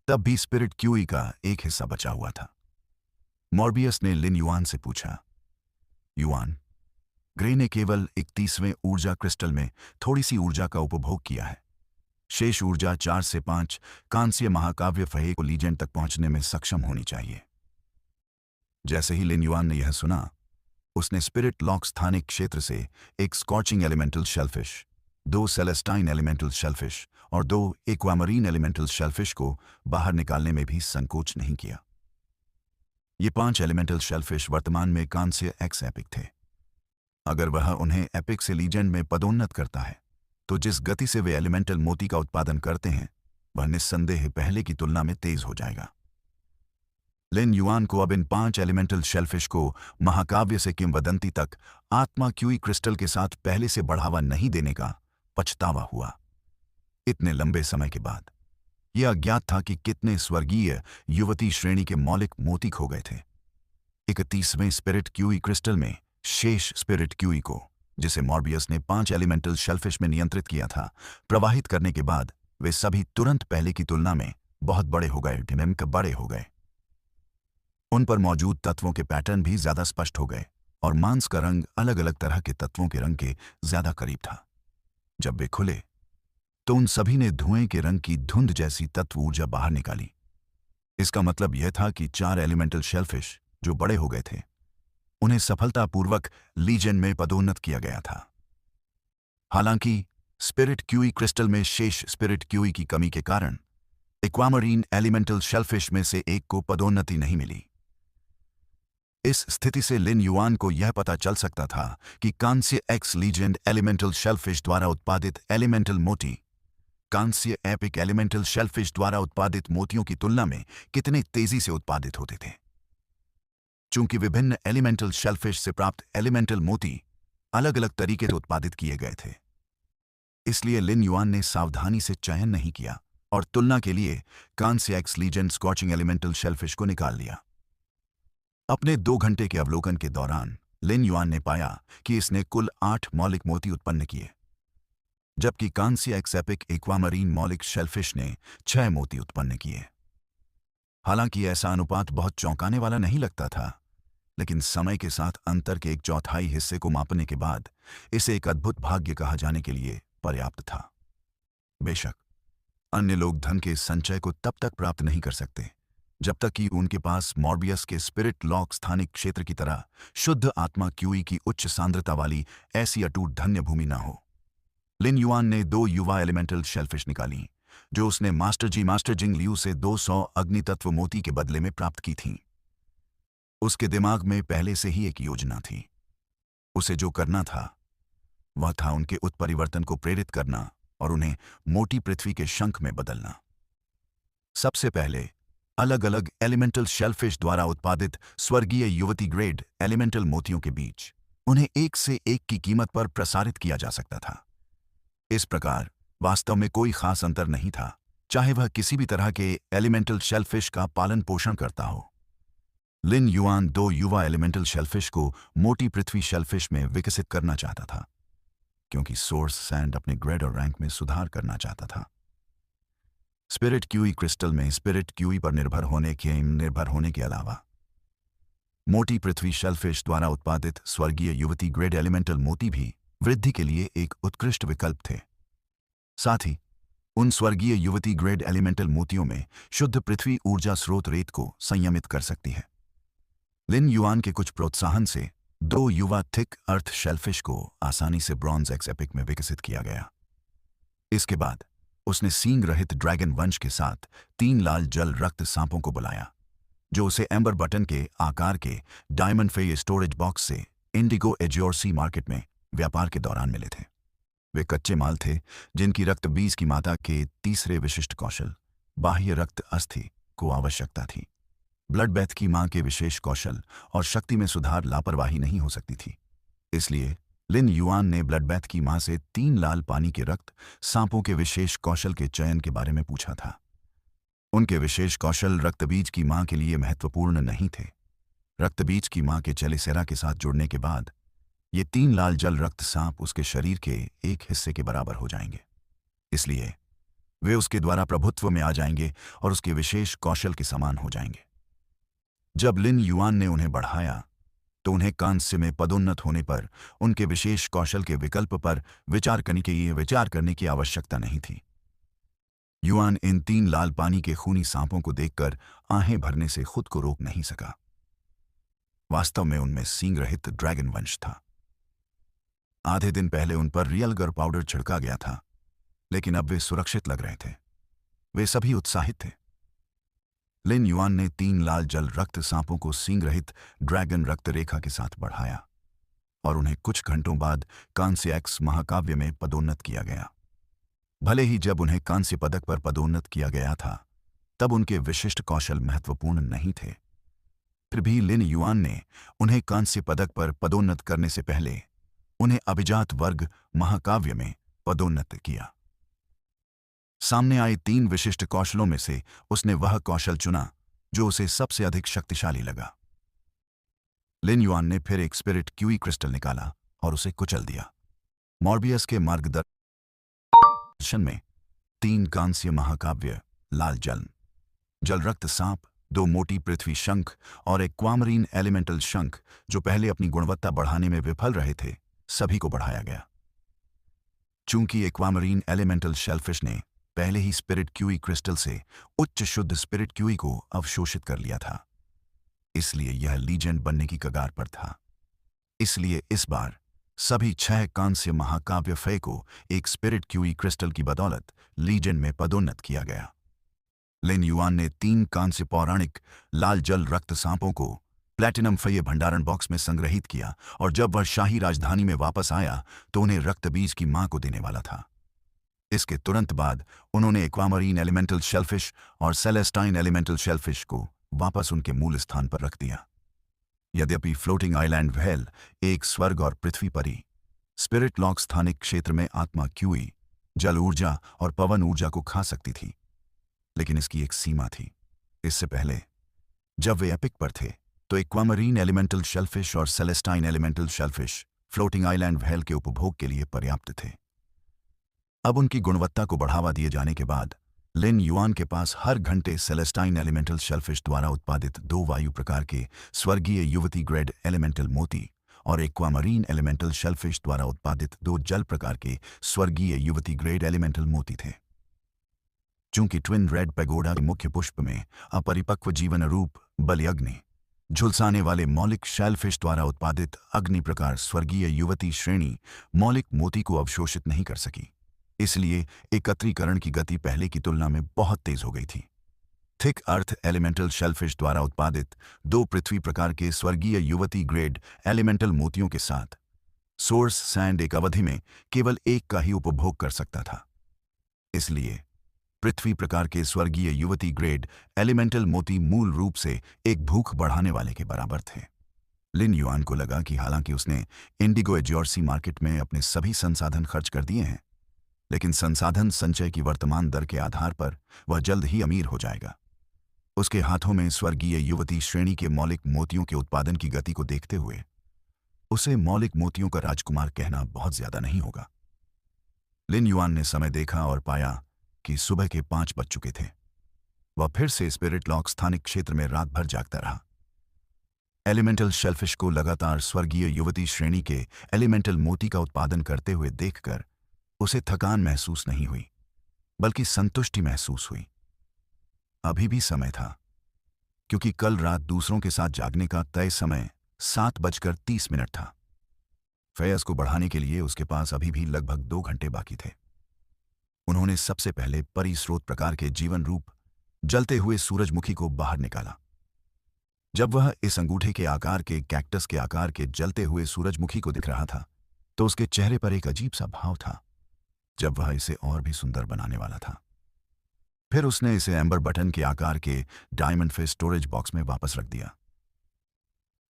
तब भी स्पिरिट क्यूई का एक हिस्सा बचा हुआ था। मॉर्बियस ने लिन युआन से पूछा, युआन, ग्रे ने केवल 31वें ऊर्जा क्रिस्टल में थोड़ी सी ऊर्जा का उपभोग किया है। शेष ऊर्जा 4 से 5 कांस्य महाकाव्य फहे को लीजेंड तक पहुंचने में सक्षम होनी चाहिए। जैसे ही लिन युआन ने यह सुना, उसने स्पिरिट लॉक स्थानिक क्षेत्र से एक scorching elemental shellfish, 2 Celestine elemental shellfish और 2 एक्वामरीन एलिमेंटल शेलफिश को बाहर निकालने में भी संकोच नहीं किया। ये 5 एलिमेंटल शेलफिश वर्तमान में कांस्य एक्स एपिक थे। अगर वह उन्हें एपिक से लीजेंड में पदोन्नत करता है, तो जिस गति से वे एलिमेंटल मोती का उत्पादन करते हैं, वह निस्संदेह पहले की तुलना में तेज हो जाएगा। लिन युआन को अब इन 5 एलिमेंटल शेलफिश को महाकाव्य से किंवदंती तक आत्मा क्यूई क्रिस्टल के साथ पहले से बढ़ावा नहीं देने का पछतावा हुआ। इतने लंबे समय के बाद यह अज्ञात था कि कितने स्वर्गीय युवती श्रेणी के मौलिक मोती खो गए थे। 31वें स्पिरिट क्यूई क्रिस्टल में शेष स्पिरिट क्यूई को, जिसे मॉर्बियस ने 5 एलिमेंटल शेलफिश में नियंत्रित किया था, प्रवाहित करने के बाद वे सभी तुरंत पहले की तुलना में बहुत बड़े हो गए। उन पर मौजूद तत्वों के पैटर्न भी ज्यादा स्पष्ट हो गए और मांस का रंग अलग अलग तरह के तत्वों के रंग के ज्यादा करीब था। जब वे खुले तो उन सभी ने धुएं के रंग की धुंध जैसी तत्व ऊर्जा बाहर निकाली। इसका मतलब यह था कि 4 एलिमेंटल शेलफिश जो बड़े हो गए थे, उन्हें सफलतापूर्वक लीजेंड में पदोन्नत किया गया था। हालांकि स्पिरिट क्यूई क्रिस्टल में शेष स्पिरिट क्यूई की कमी के कारण एक्वामरीन एलिमेंटल शेलफिश में से एक को पदोन्नति नहीं मिली। इस स्थिति से लिन युआन को यह पता चल सकता था कि कांस्य एक्स लीजेंड एलिमेंटल शेलफिश द्वारा उत्पादित एलिमेंटल मोती कांस्य एपिक एलिमेंटल शेलफिश द्वारा उत्पादित मोतियों की तुलना में कितने तेजी से उत्पादित होते थे। चूंकि विभिन्न एलिमेंटल शेलफिश से प्राप्त एलिमेंटल मोती अलग अलग तरीके से उत्पादित किए गए थे, इसलिए लिन युआन ने सावधानी से चयन नहीं किया और तुलना के लिए कांस्य x legend scorching elemental shellfish को निकाल लिया। अपने 2 घंटे के अवलोकन के दौरान लिन युआन ने पाया कि इसने कुल 8 मौलिक मोती उत्पन्न किए, जबकि कांस्य एक्स एपिक एक्वामरीन मौलिक शेलफिश ने 6 मोती उत्पन्न किए। हालांकि ऐसा अनुपात बहुत चौंकाने वाला नहीं लगता था, लेकिन समय के साथ अंतर के 1/4 हिस्से को मापने के बाद इसे एक अद्भुत भाग्य कहा जाने के लिए पर्याप्त था। बेशक अन्य लोग धन के संचय को तब तक प्राप्त नहीं कर सकते जब तक कि उनके पास मॉर्बियस के स्पिरिट लॉक स्थानिक क्षेत्र की तरह शुद्ध आत्मा क्यूई की उच्च सांद्रता वाली ऐसी अटूट धन्य भूमि न हो। लिन युआन ने 2 युवा एलिमेंटल शेलफिश निकाली, जो उसने मास्टर जिंग लियू से 200 अग्नितत्व मोती के बदले में प्राप्त की थीं। उसके दिमाग में पहले से ही एक योजना थी। उसे जो करना था वह था उनके उत्परिवर्तन को प्रेरित करना और उन्हें मोटी पृथ्वी के शंख में बदलना। सबसे पहले अलग अलग एलिमेंटल शेलफिश द्वारा उत्पादित स्वर्गीय युवती ग्रेड एलिमेंटल मोतियों के बीच उन्हें एक से एक की कीमत पर प्रसारित किया जा सकता था। इस प्रकार वास्तव में कोई खास अंतर नहीं था, चाहे वह किसी भी तरह के एलिमेंटल शेलफिश का पालन पोषण करता हो। लिन युआन 2 युवा एलिमेंटल शेलफिश को मोटी पृथ्वी शेलफिश में विकसित करना चाहता था, क्योंकि सोर्स सैंड अपने ग्रेड और रैंक में सुधार करना चाहता था। स्पिरिट क्यूई क्रिस्टल में स्पिरिट क्यूई पर निर्भर होने के अलावा मोटी पृथ्वी शेलफिश द्वारा उत्पादित स्वर्गीय युवती ग्रेड एलिमेंटल मोती भी वृद्धि के लिए एक उत्कृष्ट विकल्प थे। साथ ही उन स्वर्गीय युवती ग्रेड एलिमेंटल मोतियों में शुद्ध पृथ्वी ऊर्जा स्रोत रेत को संयमित कर सकती है। लिन युआन के कुछ प्रोत्साहन से 2 युवा थिक अर्थ शेलफिश को आसानी से ब्रॉन्ज एक्स एपिक में विकसित किया गया। इसके बाद उसने सींग रहित ड्रैगन वंश के साथ 3 लाल जल रक्त सांपों को बुलाया, जो उसे एम्बर बटन के आकार के डायमंड फे स्टोरेज बॉक्स से इंडिगो एज्योर सी मार्केट में व्यापार के दौरान मिले थे। वे कच्चे माल थे जिनकी रक्त बीज की माता के तीसरे विशिष्ट कौशल बाह्य रक्त अस्थि को आवश्यकता थी। ब्लड बेथ की मां के विशेष कौशल और शक्ति में सुधार लापरवाही नहीं हो सकती थी। इसलिए लिन युआन ने ब्लड बेथ की मां से 3 लाल पानी के रक्त सांपों के विशेष कौशल के चयन के बारे में पूछा था। उनके विशेष कौशल रक्तबीज की मां के लिए महत्वपूर्ण नहीं थे। रक्तबीज की मां के चेलिसेरा के साथ जुड़ने के बाद ये 3 लाल जल रक्त सांप उसके शरीर के एक हिस्से के बराबर हो जाएंगे। इसलिए वे उसके द्वारा प्रभुत्व में आ जाएंगे और उसके विशेष कौशल के समान हो जाएंगे। जब लिन युआन ने उन्हें बढ़ाया तो उन्हें कांस्य में पदोन्नत होने पर उनके विशेष कौशल के विकल्प पर विचार करने की आवश्यकता नहीं थी। युआन इन 3 लाल पानी के खूनी सांपों को देखकर आहें भरने से खुद को रोक नहीं सका। वास्तव में उनमें सींग रहित ड्रैगन वंश था। आधे दिन पहले उन पर रियल गर पाउडर छिड़का गया था, लेकिन अब वे सुरक्षित लग रहे थे। वे सभी उत्साहित थे। लिन युआन ने 3 लाल जल रक्त सांपों को सींग रहित ड्रैगन रक्त रेखा के साथ बढ़ाया और उन्हें कुछ घंटों बाद कांस्य एक्स महाकाव्य में पदोन्नत किया गया। भले ही जब उन्हें कांस्य पदक पर पदोन्नत किया गया था तब उनके विशिष्ट कौशल महत्वपूर्ण नहीं थे। फिर भी लिन युआन ने उन्हें कांस्य पदक पर पदोन्नत करने से पहले उन्हें अभिजात वर्ग महाकाव्य में पदोन्नत किया। सामने आए 3 विशिष्ट कौशलों में से उसने वह कौशल चुना जो उसे सबसे अधिक शक्तिशाली लगा। लिन युआन ने फिर एक स्पिरिट क्यूई क्रिस्टल निकाला और उसे कुचल दिया। मॉर्बियस के मार्गदर्शन में 3 कांस्य महाकाव्य लाल जल रक्त सांप, 2 मोटी पृथ्वी शंख और एक क्वामरीन एलिमेंटल शंख जो पहले अपनी गुणवत्ता बढ़ाने में विफल रहे थे, सभी को बढ़ाया गया। चूंकि एक्वामरीन एलिमेंटल शेलफिश ने पहले ही स्पिरिट क्यूई क्रिस्टल से उच्च शुद्ध स्पिरिट क्यूई को अवशोषित कर लिया था, इसलिए यह लीजेंड बनने की कगार पर था। इसलिए इस बार सभी 6 कांस्य महाकाव्य फे को एक स्पिरिट क्यूई क्रिस्टल की बदौलत लीजेंड में पदोन्नत किया गया। लिन युआन ने 3 कांस्य पौराणिक लाल जल रक्त सांपों को प्लैटिनम फये भंडारण बॉक्स में संग्रहित किया और जब वह शाही राजधानी में वापस आया तो उन्हें रक्तबीज की मां को देने वाला था। इसके तुरंत बाद उन्होंने एक्वामरीन एलिमेंटल शेलफिश और सेलेस्टाइन एलिमेंटल शेलफिश को वापस उनके मूल स्थान पर रख दिया। यद्यपि फ्लोटिंग आइलैंड व्हेल एक स्वर्ग और पृथ्वी परी स्पिरिट लॉक स्थानिक क्षेत्र में आत्मा क्यूई, जल ऊर्जा और पवन ऊर्जा को खा सकती थी, लेकिन इसकी एक सीमा थी। इससे पहले जब वे एपिक पर थे तो एक्वामरीन एलिमेंटल शेलफिश और Celestine elemental shellfish floating island whale के उपभोग के लिए पर्याप्त थे। अब उनकी गुणवत्ता को बढ़ावा दिए जाने के बाद लिन युआन के पास हर घंटे सेलेस्टाइन एलिमेंटल शेलफिश द्वारा उत्पादित 2 वायु प्रकार के स्वर्गीय युवती ग्रेड एलिमेंटल मोती और एक्वामरीन एलिमेंटल शेलफिश द्वारा उत्पादित 2 जल प्रकार के स्वर्गीय युवती ग्रेड एलिमेंटल मोती थे। चूंकि ट्विन रेड पैगोडा के मुख्य पुष्प में अपरिपक्व जीवन रूप बलिअग्नि झुलसाने वाले मौलिक शेलफिश द्वारा उत्पादित अग्नि प्रकार स्वर्गीय युवती श्रेणी मौलिक मोती को अवशोषित नहीं कर सकी, इसलिए एकत्रीकरण की गति पहले की तुलना में बहुत तेज हो गई थी। थिक अर्थ एलिमेंटल शेलफिश द्वारा उत्पादित 2 पृथ्वी प्रकार के स्वर्गीय युवती ग्रेड एलिमेंटल मोतियों के साथ सोर्स सैंड एक अवधि में केवल एक का ही उपभोग कर सकता था। इसलिए पृथ्वी प्रकार के स्वर्गीय युवती ग्रेड एलिमेंटल मोती मूल रूप से एक भूख बढ़ाने वाले के बराबर थे। लिन युआन को लगा कि हालांकि उसने इंडिगो एज्योर्सी मार्केट में अपने सभी संसाधन खर्च कर दिए हैं, लेकिन संसाधन संचय की वर्तमान दर के आधार पर वह जल्द ही अमीर हो जाएगा। उसके हाथों में स्वर्गीय युवती श्रेणी के मौलिक मोतियों के उत्पादन की गति को देखते हुए उसे मौलिक मोतियों का राजकुमार कहना बहुत ज्यादा नहीं होगा। लिन युआन ने समय देखा और पाया कि सुबह के 5 बज चुके थे। वह फिर से स्पिरिट लॉक स्थानिक क्षेत्र में रात भर जागता रहा। एलिमेंटल शेलफिश को लगातार स्वर्गीय युवती श्रेणी के एलिमेंटल मोती का उत्पादन करते हुए देखकर उसे थकान महसूस नहीं हुई, बल्कि संतुष्टि महसूस हुई। अभी भी समय था, क्योंकि कल रात दूसरों के साथ जागने का तय समय 7:30 था। फैयस को बढ़ाने के लिए उसके पास अभी भी लगभग 2 घंटे बाकी थे। उन्होंने सबसे पहले परिस्रोत प्रकार के जीवन रूप जलते हुए सूरजमुखी को बाहर निकाला। जब वह इस अंगूठे के आकार के कैक्टस के आकार के जलते हुए सूरजमुखी को दिख रहा था तो उसके चेहरे पर एक अजीब सा भाव था, जब वह इसे और भी सुंदर बनाने वाला था। फिर उसने इसे एम्बर बटन के आकार के डायमंड फिश स्टोरेज बॉक्स में वापस रख दिया।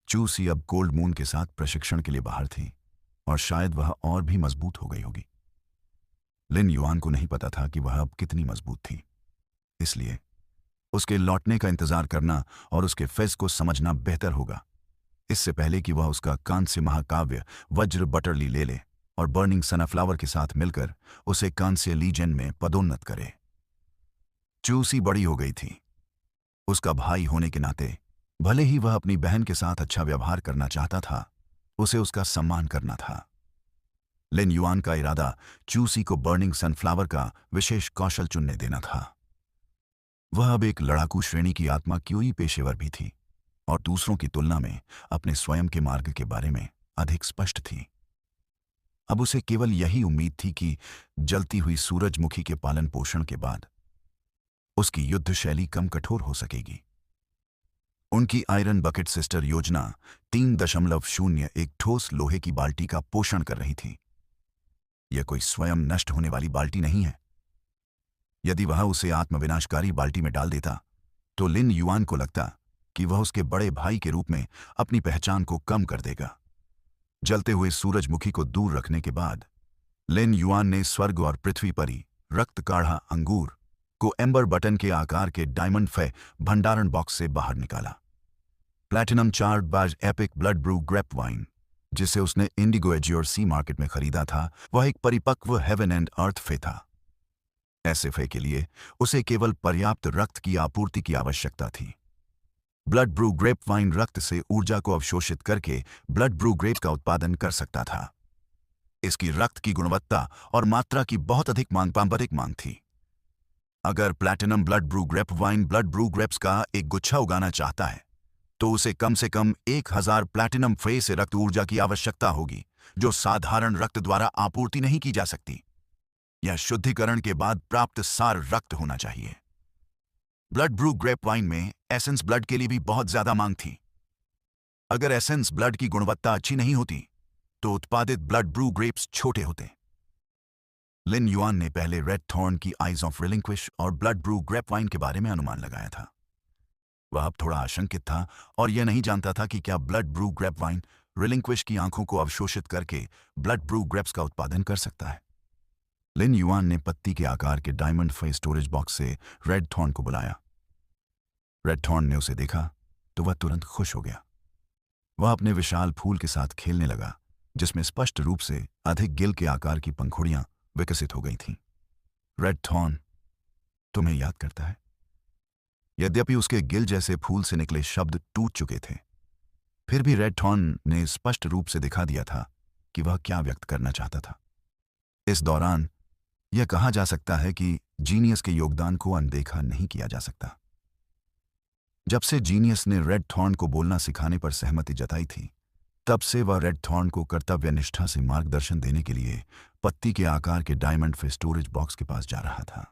चूसी अब कोल्ड मून के साथ प्रशिक्षण के लिए बाहर थी और शायद वह और भी मजबूत हो गई होगी। लिन युआन को नहीं पता था कि वह अब कितनी मजबूत थी, इसलिए उसके लौटने का इंतजार करना और उसके फेस को समझना बेहतर होगा, इससे पहले कि वह उसका कांस्य महाकाव्य वज्र बटरली ले ले और बर्निंग सनफ्लावर के साथ मिलकर उसे कांस्य लीजेंड में पदोन्नत करे। चूसी बड़ी हो गई थी। उसका भाई होने के नाते भले ही वह अपनी बहन के साथ अच्छा व्यवहार करना चाहता था, उसे उसका सम्मान करना था। लिन युआन का इरादा चूसी को बर्निंग सनफ्लावर का विशेष कौशल चुनने देना था। वह अब एक लड़ाकू श्रेणी की आत्मा क्यों ही पेशेवर भी थी और दूसरों की तुलना में अपने स्वयं के मार्ग के बारे में अधिक स्पष्ट थी। अब उसे केवल यही उम्मीद थी कि जलती हुई सूरजमुखी के पालन पोषण के बाद उसकी युद्ध शैली कम कठोर हो सकेगी। उनकी आयरन बकेट सिस्टर योजना 3.0 एक ठोस लोहे की बाल्टी का पोषण कर रही थी। यह कोई स्वयं नष्ट होने वाली बाल्टी नहीं है। यदि वह उसे आत्मविनाशकारी बाल्टी में डाल देता तो लिन युआन को लगता कि वह उसके बड़े भाई के रूप में अपनी पहचान को कम कर देगा। जलते हुए सूरजमुखी को दूर रखने के बाद लिन युआन ने स्वर्ग और पृथ्वी परी रक्त काढ़ा अंगूर को एम्बर बटन के आकार के डायमंड फे भंडारण बॉक्स से बाहर निकाला। प्लैटिनम चार्ड बाज epic blood brew grape wine, जिसे उसने इंडिगो एजियोर सी मार्केट में खरीदा था, वह एक परिपक्व हेवन एंड अर्थ फे था। ऐसे फे के लिए उसे केवल पर्याप्त रक्त की आपूर्ति की आवश्यकता थी। ब्लड ब्रू ग्रेप वाइन रक्त से ऊर्जा को अवशोषित करके ब्लड ब्रू ग्रेप का उत्पादन कर सकता था। इसकी रक्त की गुणवत्ता और मात्रा की बहुत अधिक मांग थी। अगर platinum blood brew grape wine blood brew grapes का एक गुच्छा उगाना चाहता है तो उसे कम से कम 1000 प्लैटिनम फे से रक्त ऊर्जा की आवश्यकता होगी, जो साधारण रक्त द्वारा आपूर्ति नहीं की जा सकती। यह शुद्धिकरण के बाद प्राप्त सार रक्त होना चाहिए। ब्लड ब्रू ग्रेप वाइन में एसेंस ब्लड के लिए भी बहुत ज्यादा मांग थी। अगर एसेंस ब्लड की गुणवत्ता अच्छी नहीं होती तो उत्पादित ब्लड ब्रू ग्रेप्स छोटे होते। लिन युआन ने पहले रेड थॉर्न की आइज ऑफ रिलिंक्विश और ब्लड ब्रू ग्रेप वाइन के बारे में अनुमान लगाया था। वह अब थोड़ा आशंकित था और यह नहीं जानता था कि क्या blood brew grape wine relinquish की आंखों को अवशोषित करके ब्लड ब्रू ग्रेप्स का उत्पादन कर सकता है। लिन युआन ने पत्ती के आकार के डायमंड फे स्टोरेज बॉक्स से रेड थॉर्न को बुलाया। रेड थॉर्न ने उसे देखा तो वह तुरंत खुश हो गया। वह अपने विशाल फूल के साथ खेलने लगा, जिसमें स्पष्ट रूप से अधिक गिल के आकार की पंखुड़ियां विकसित हो गई थीं। रेड थॉर्न तुम्हें याद करता है? यद्यपि उसके गिल जैसे फूल से निकले शब्द टूट चुके थे, फिर भी रेड थॉर्न ने स्पष्ट रूप से दिखा दिया था कि वह क्या व्यक्त करना चाहता था। इस दौरान यह कहा जा सकता है कि जीनियस के योगदान को अनदेखा नहीं किया जा सकता। जब से जीनियस ने रेड थॉर्न को बोलना सिखाने पर सहमति जताई थी, तब से वह रेड थॉर्न को कर्तव्यनिष्ठा से मार्गदर्शन देने के लिए पत्ती के आकार के डायमंड फे स्टोरेज बॉक्स के पास जा रहा था।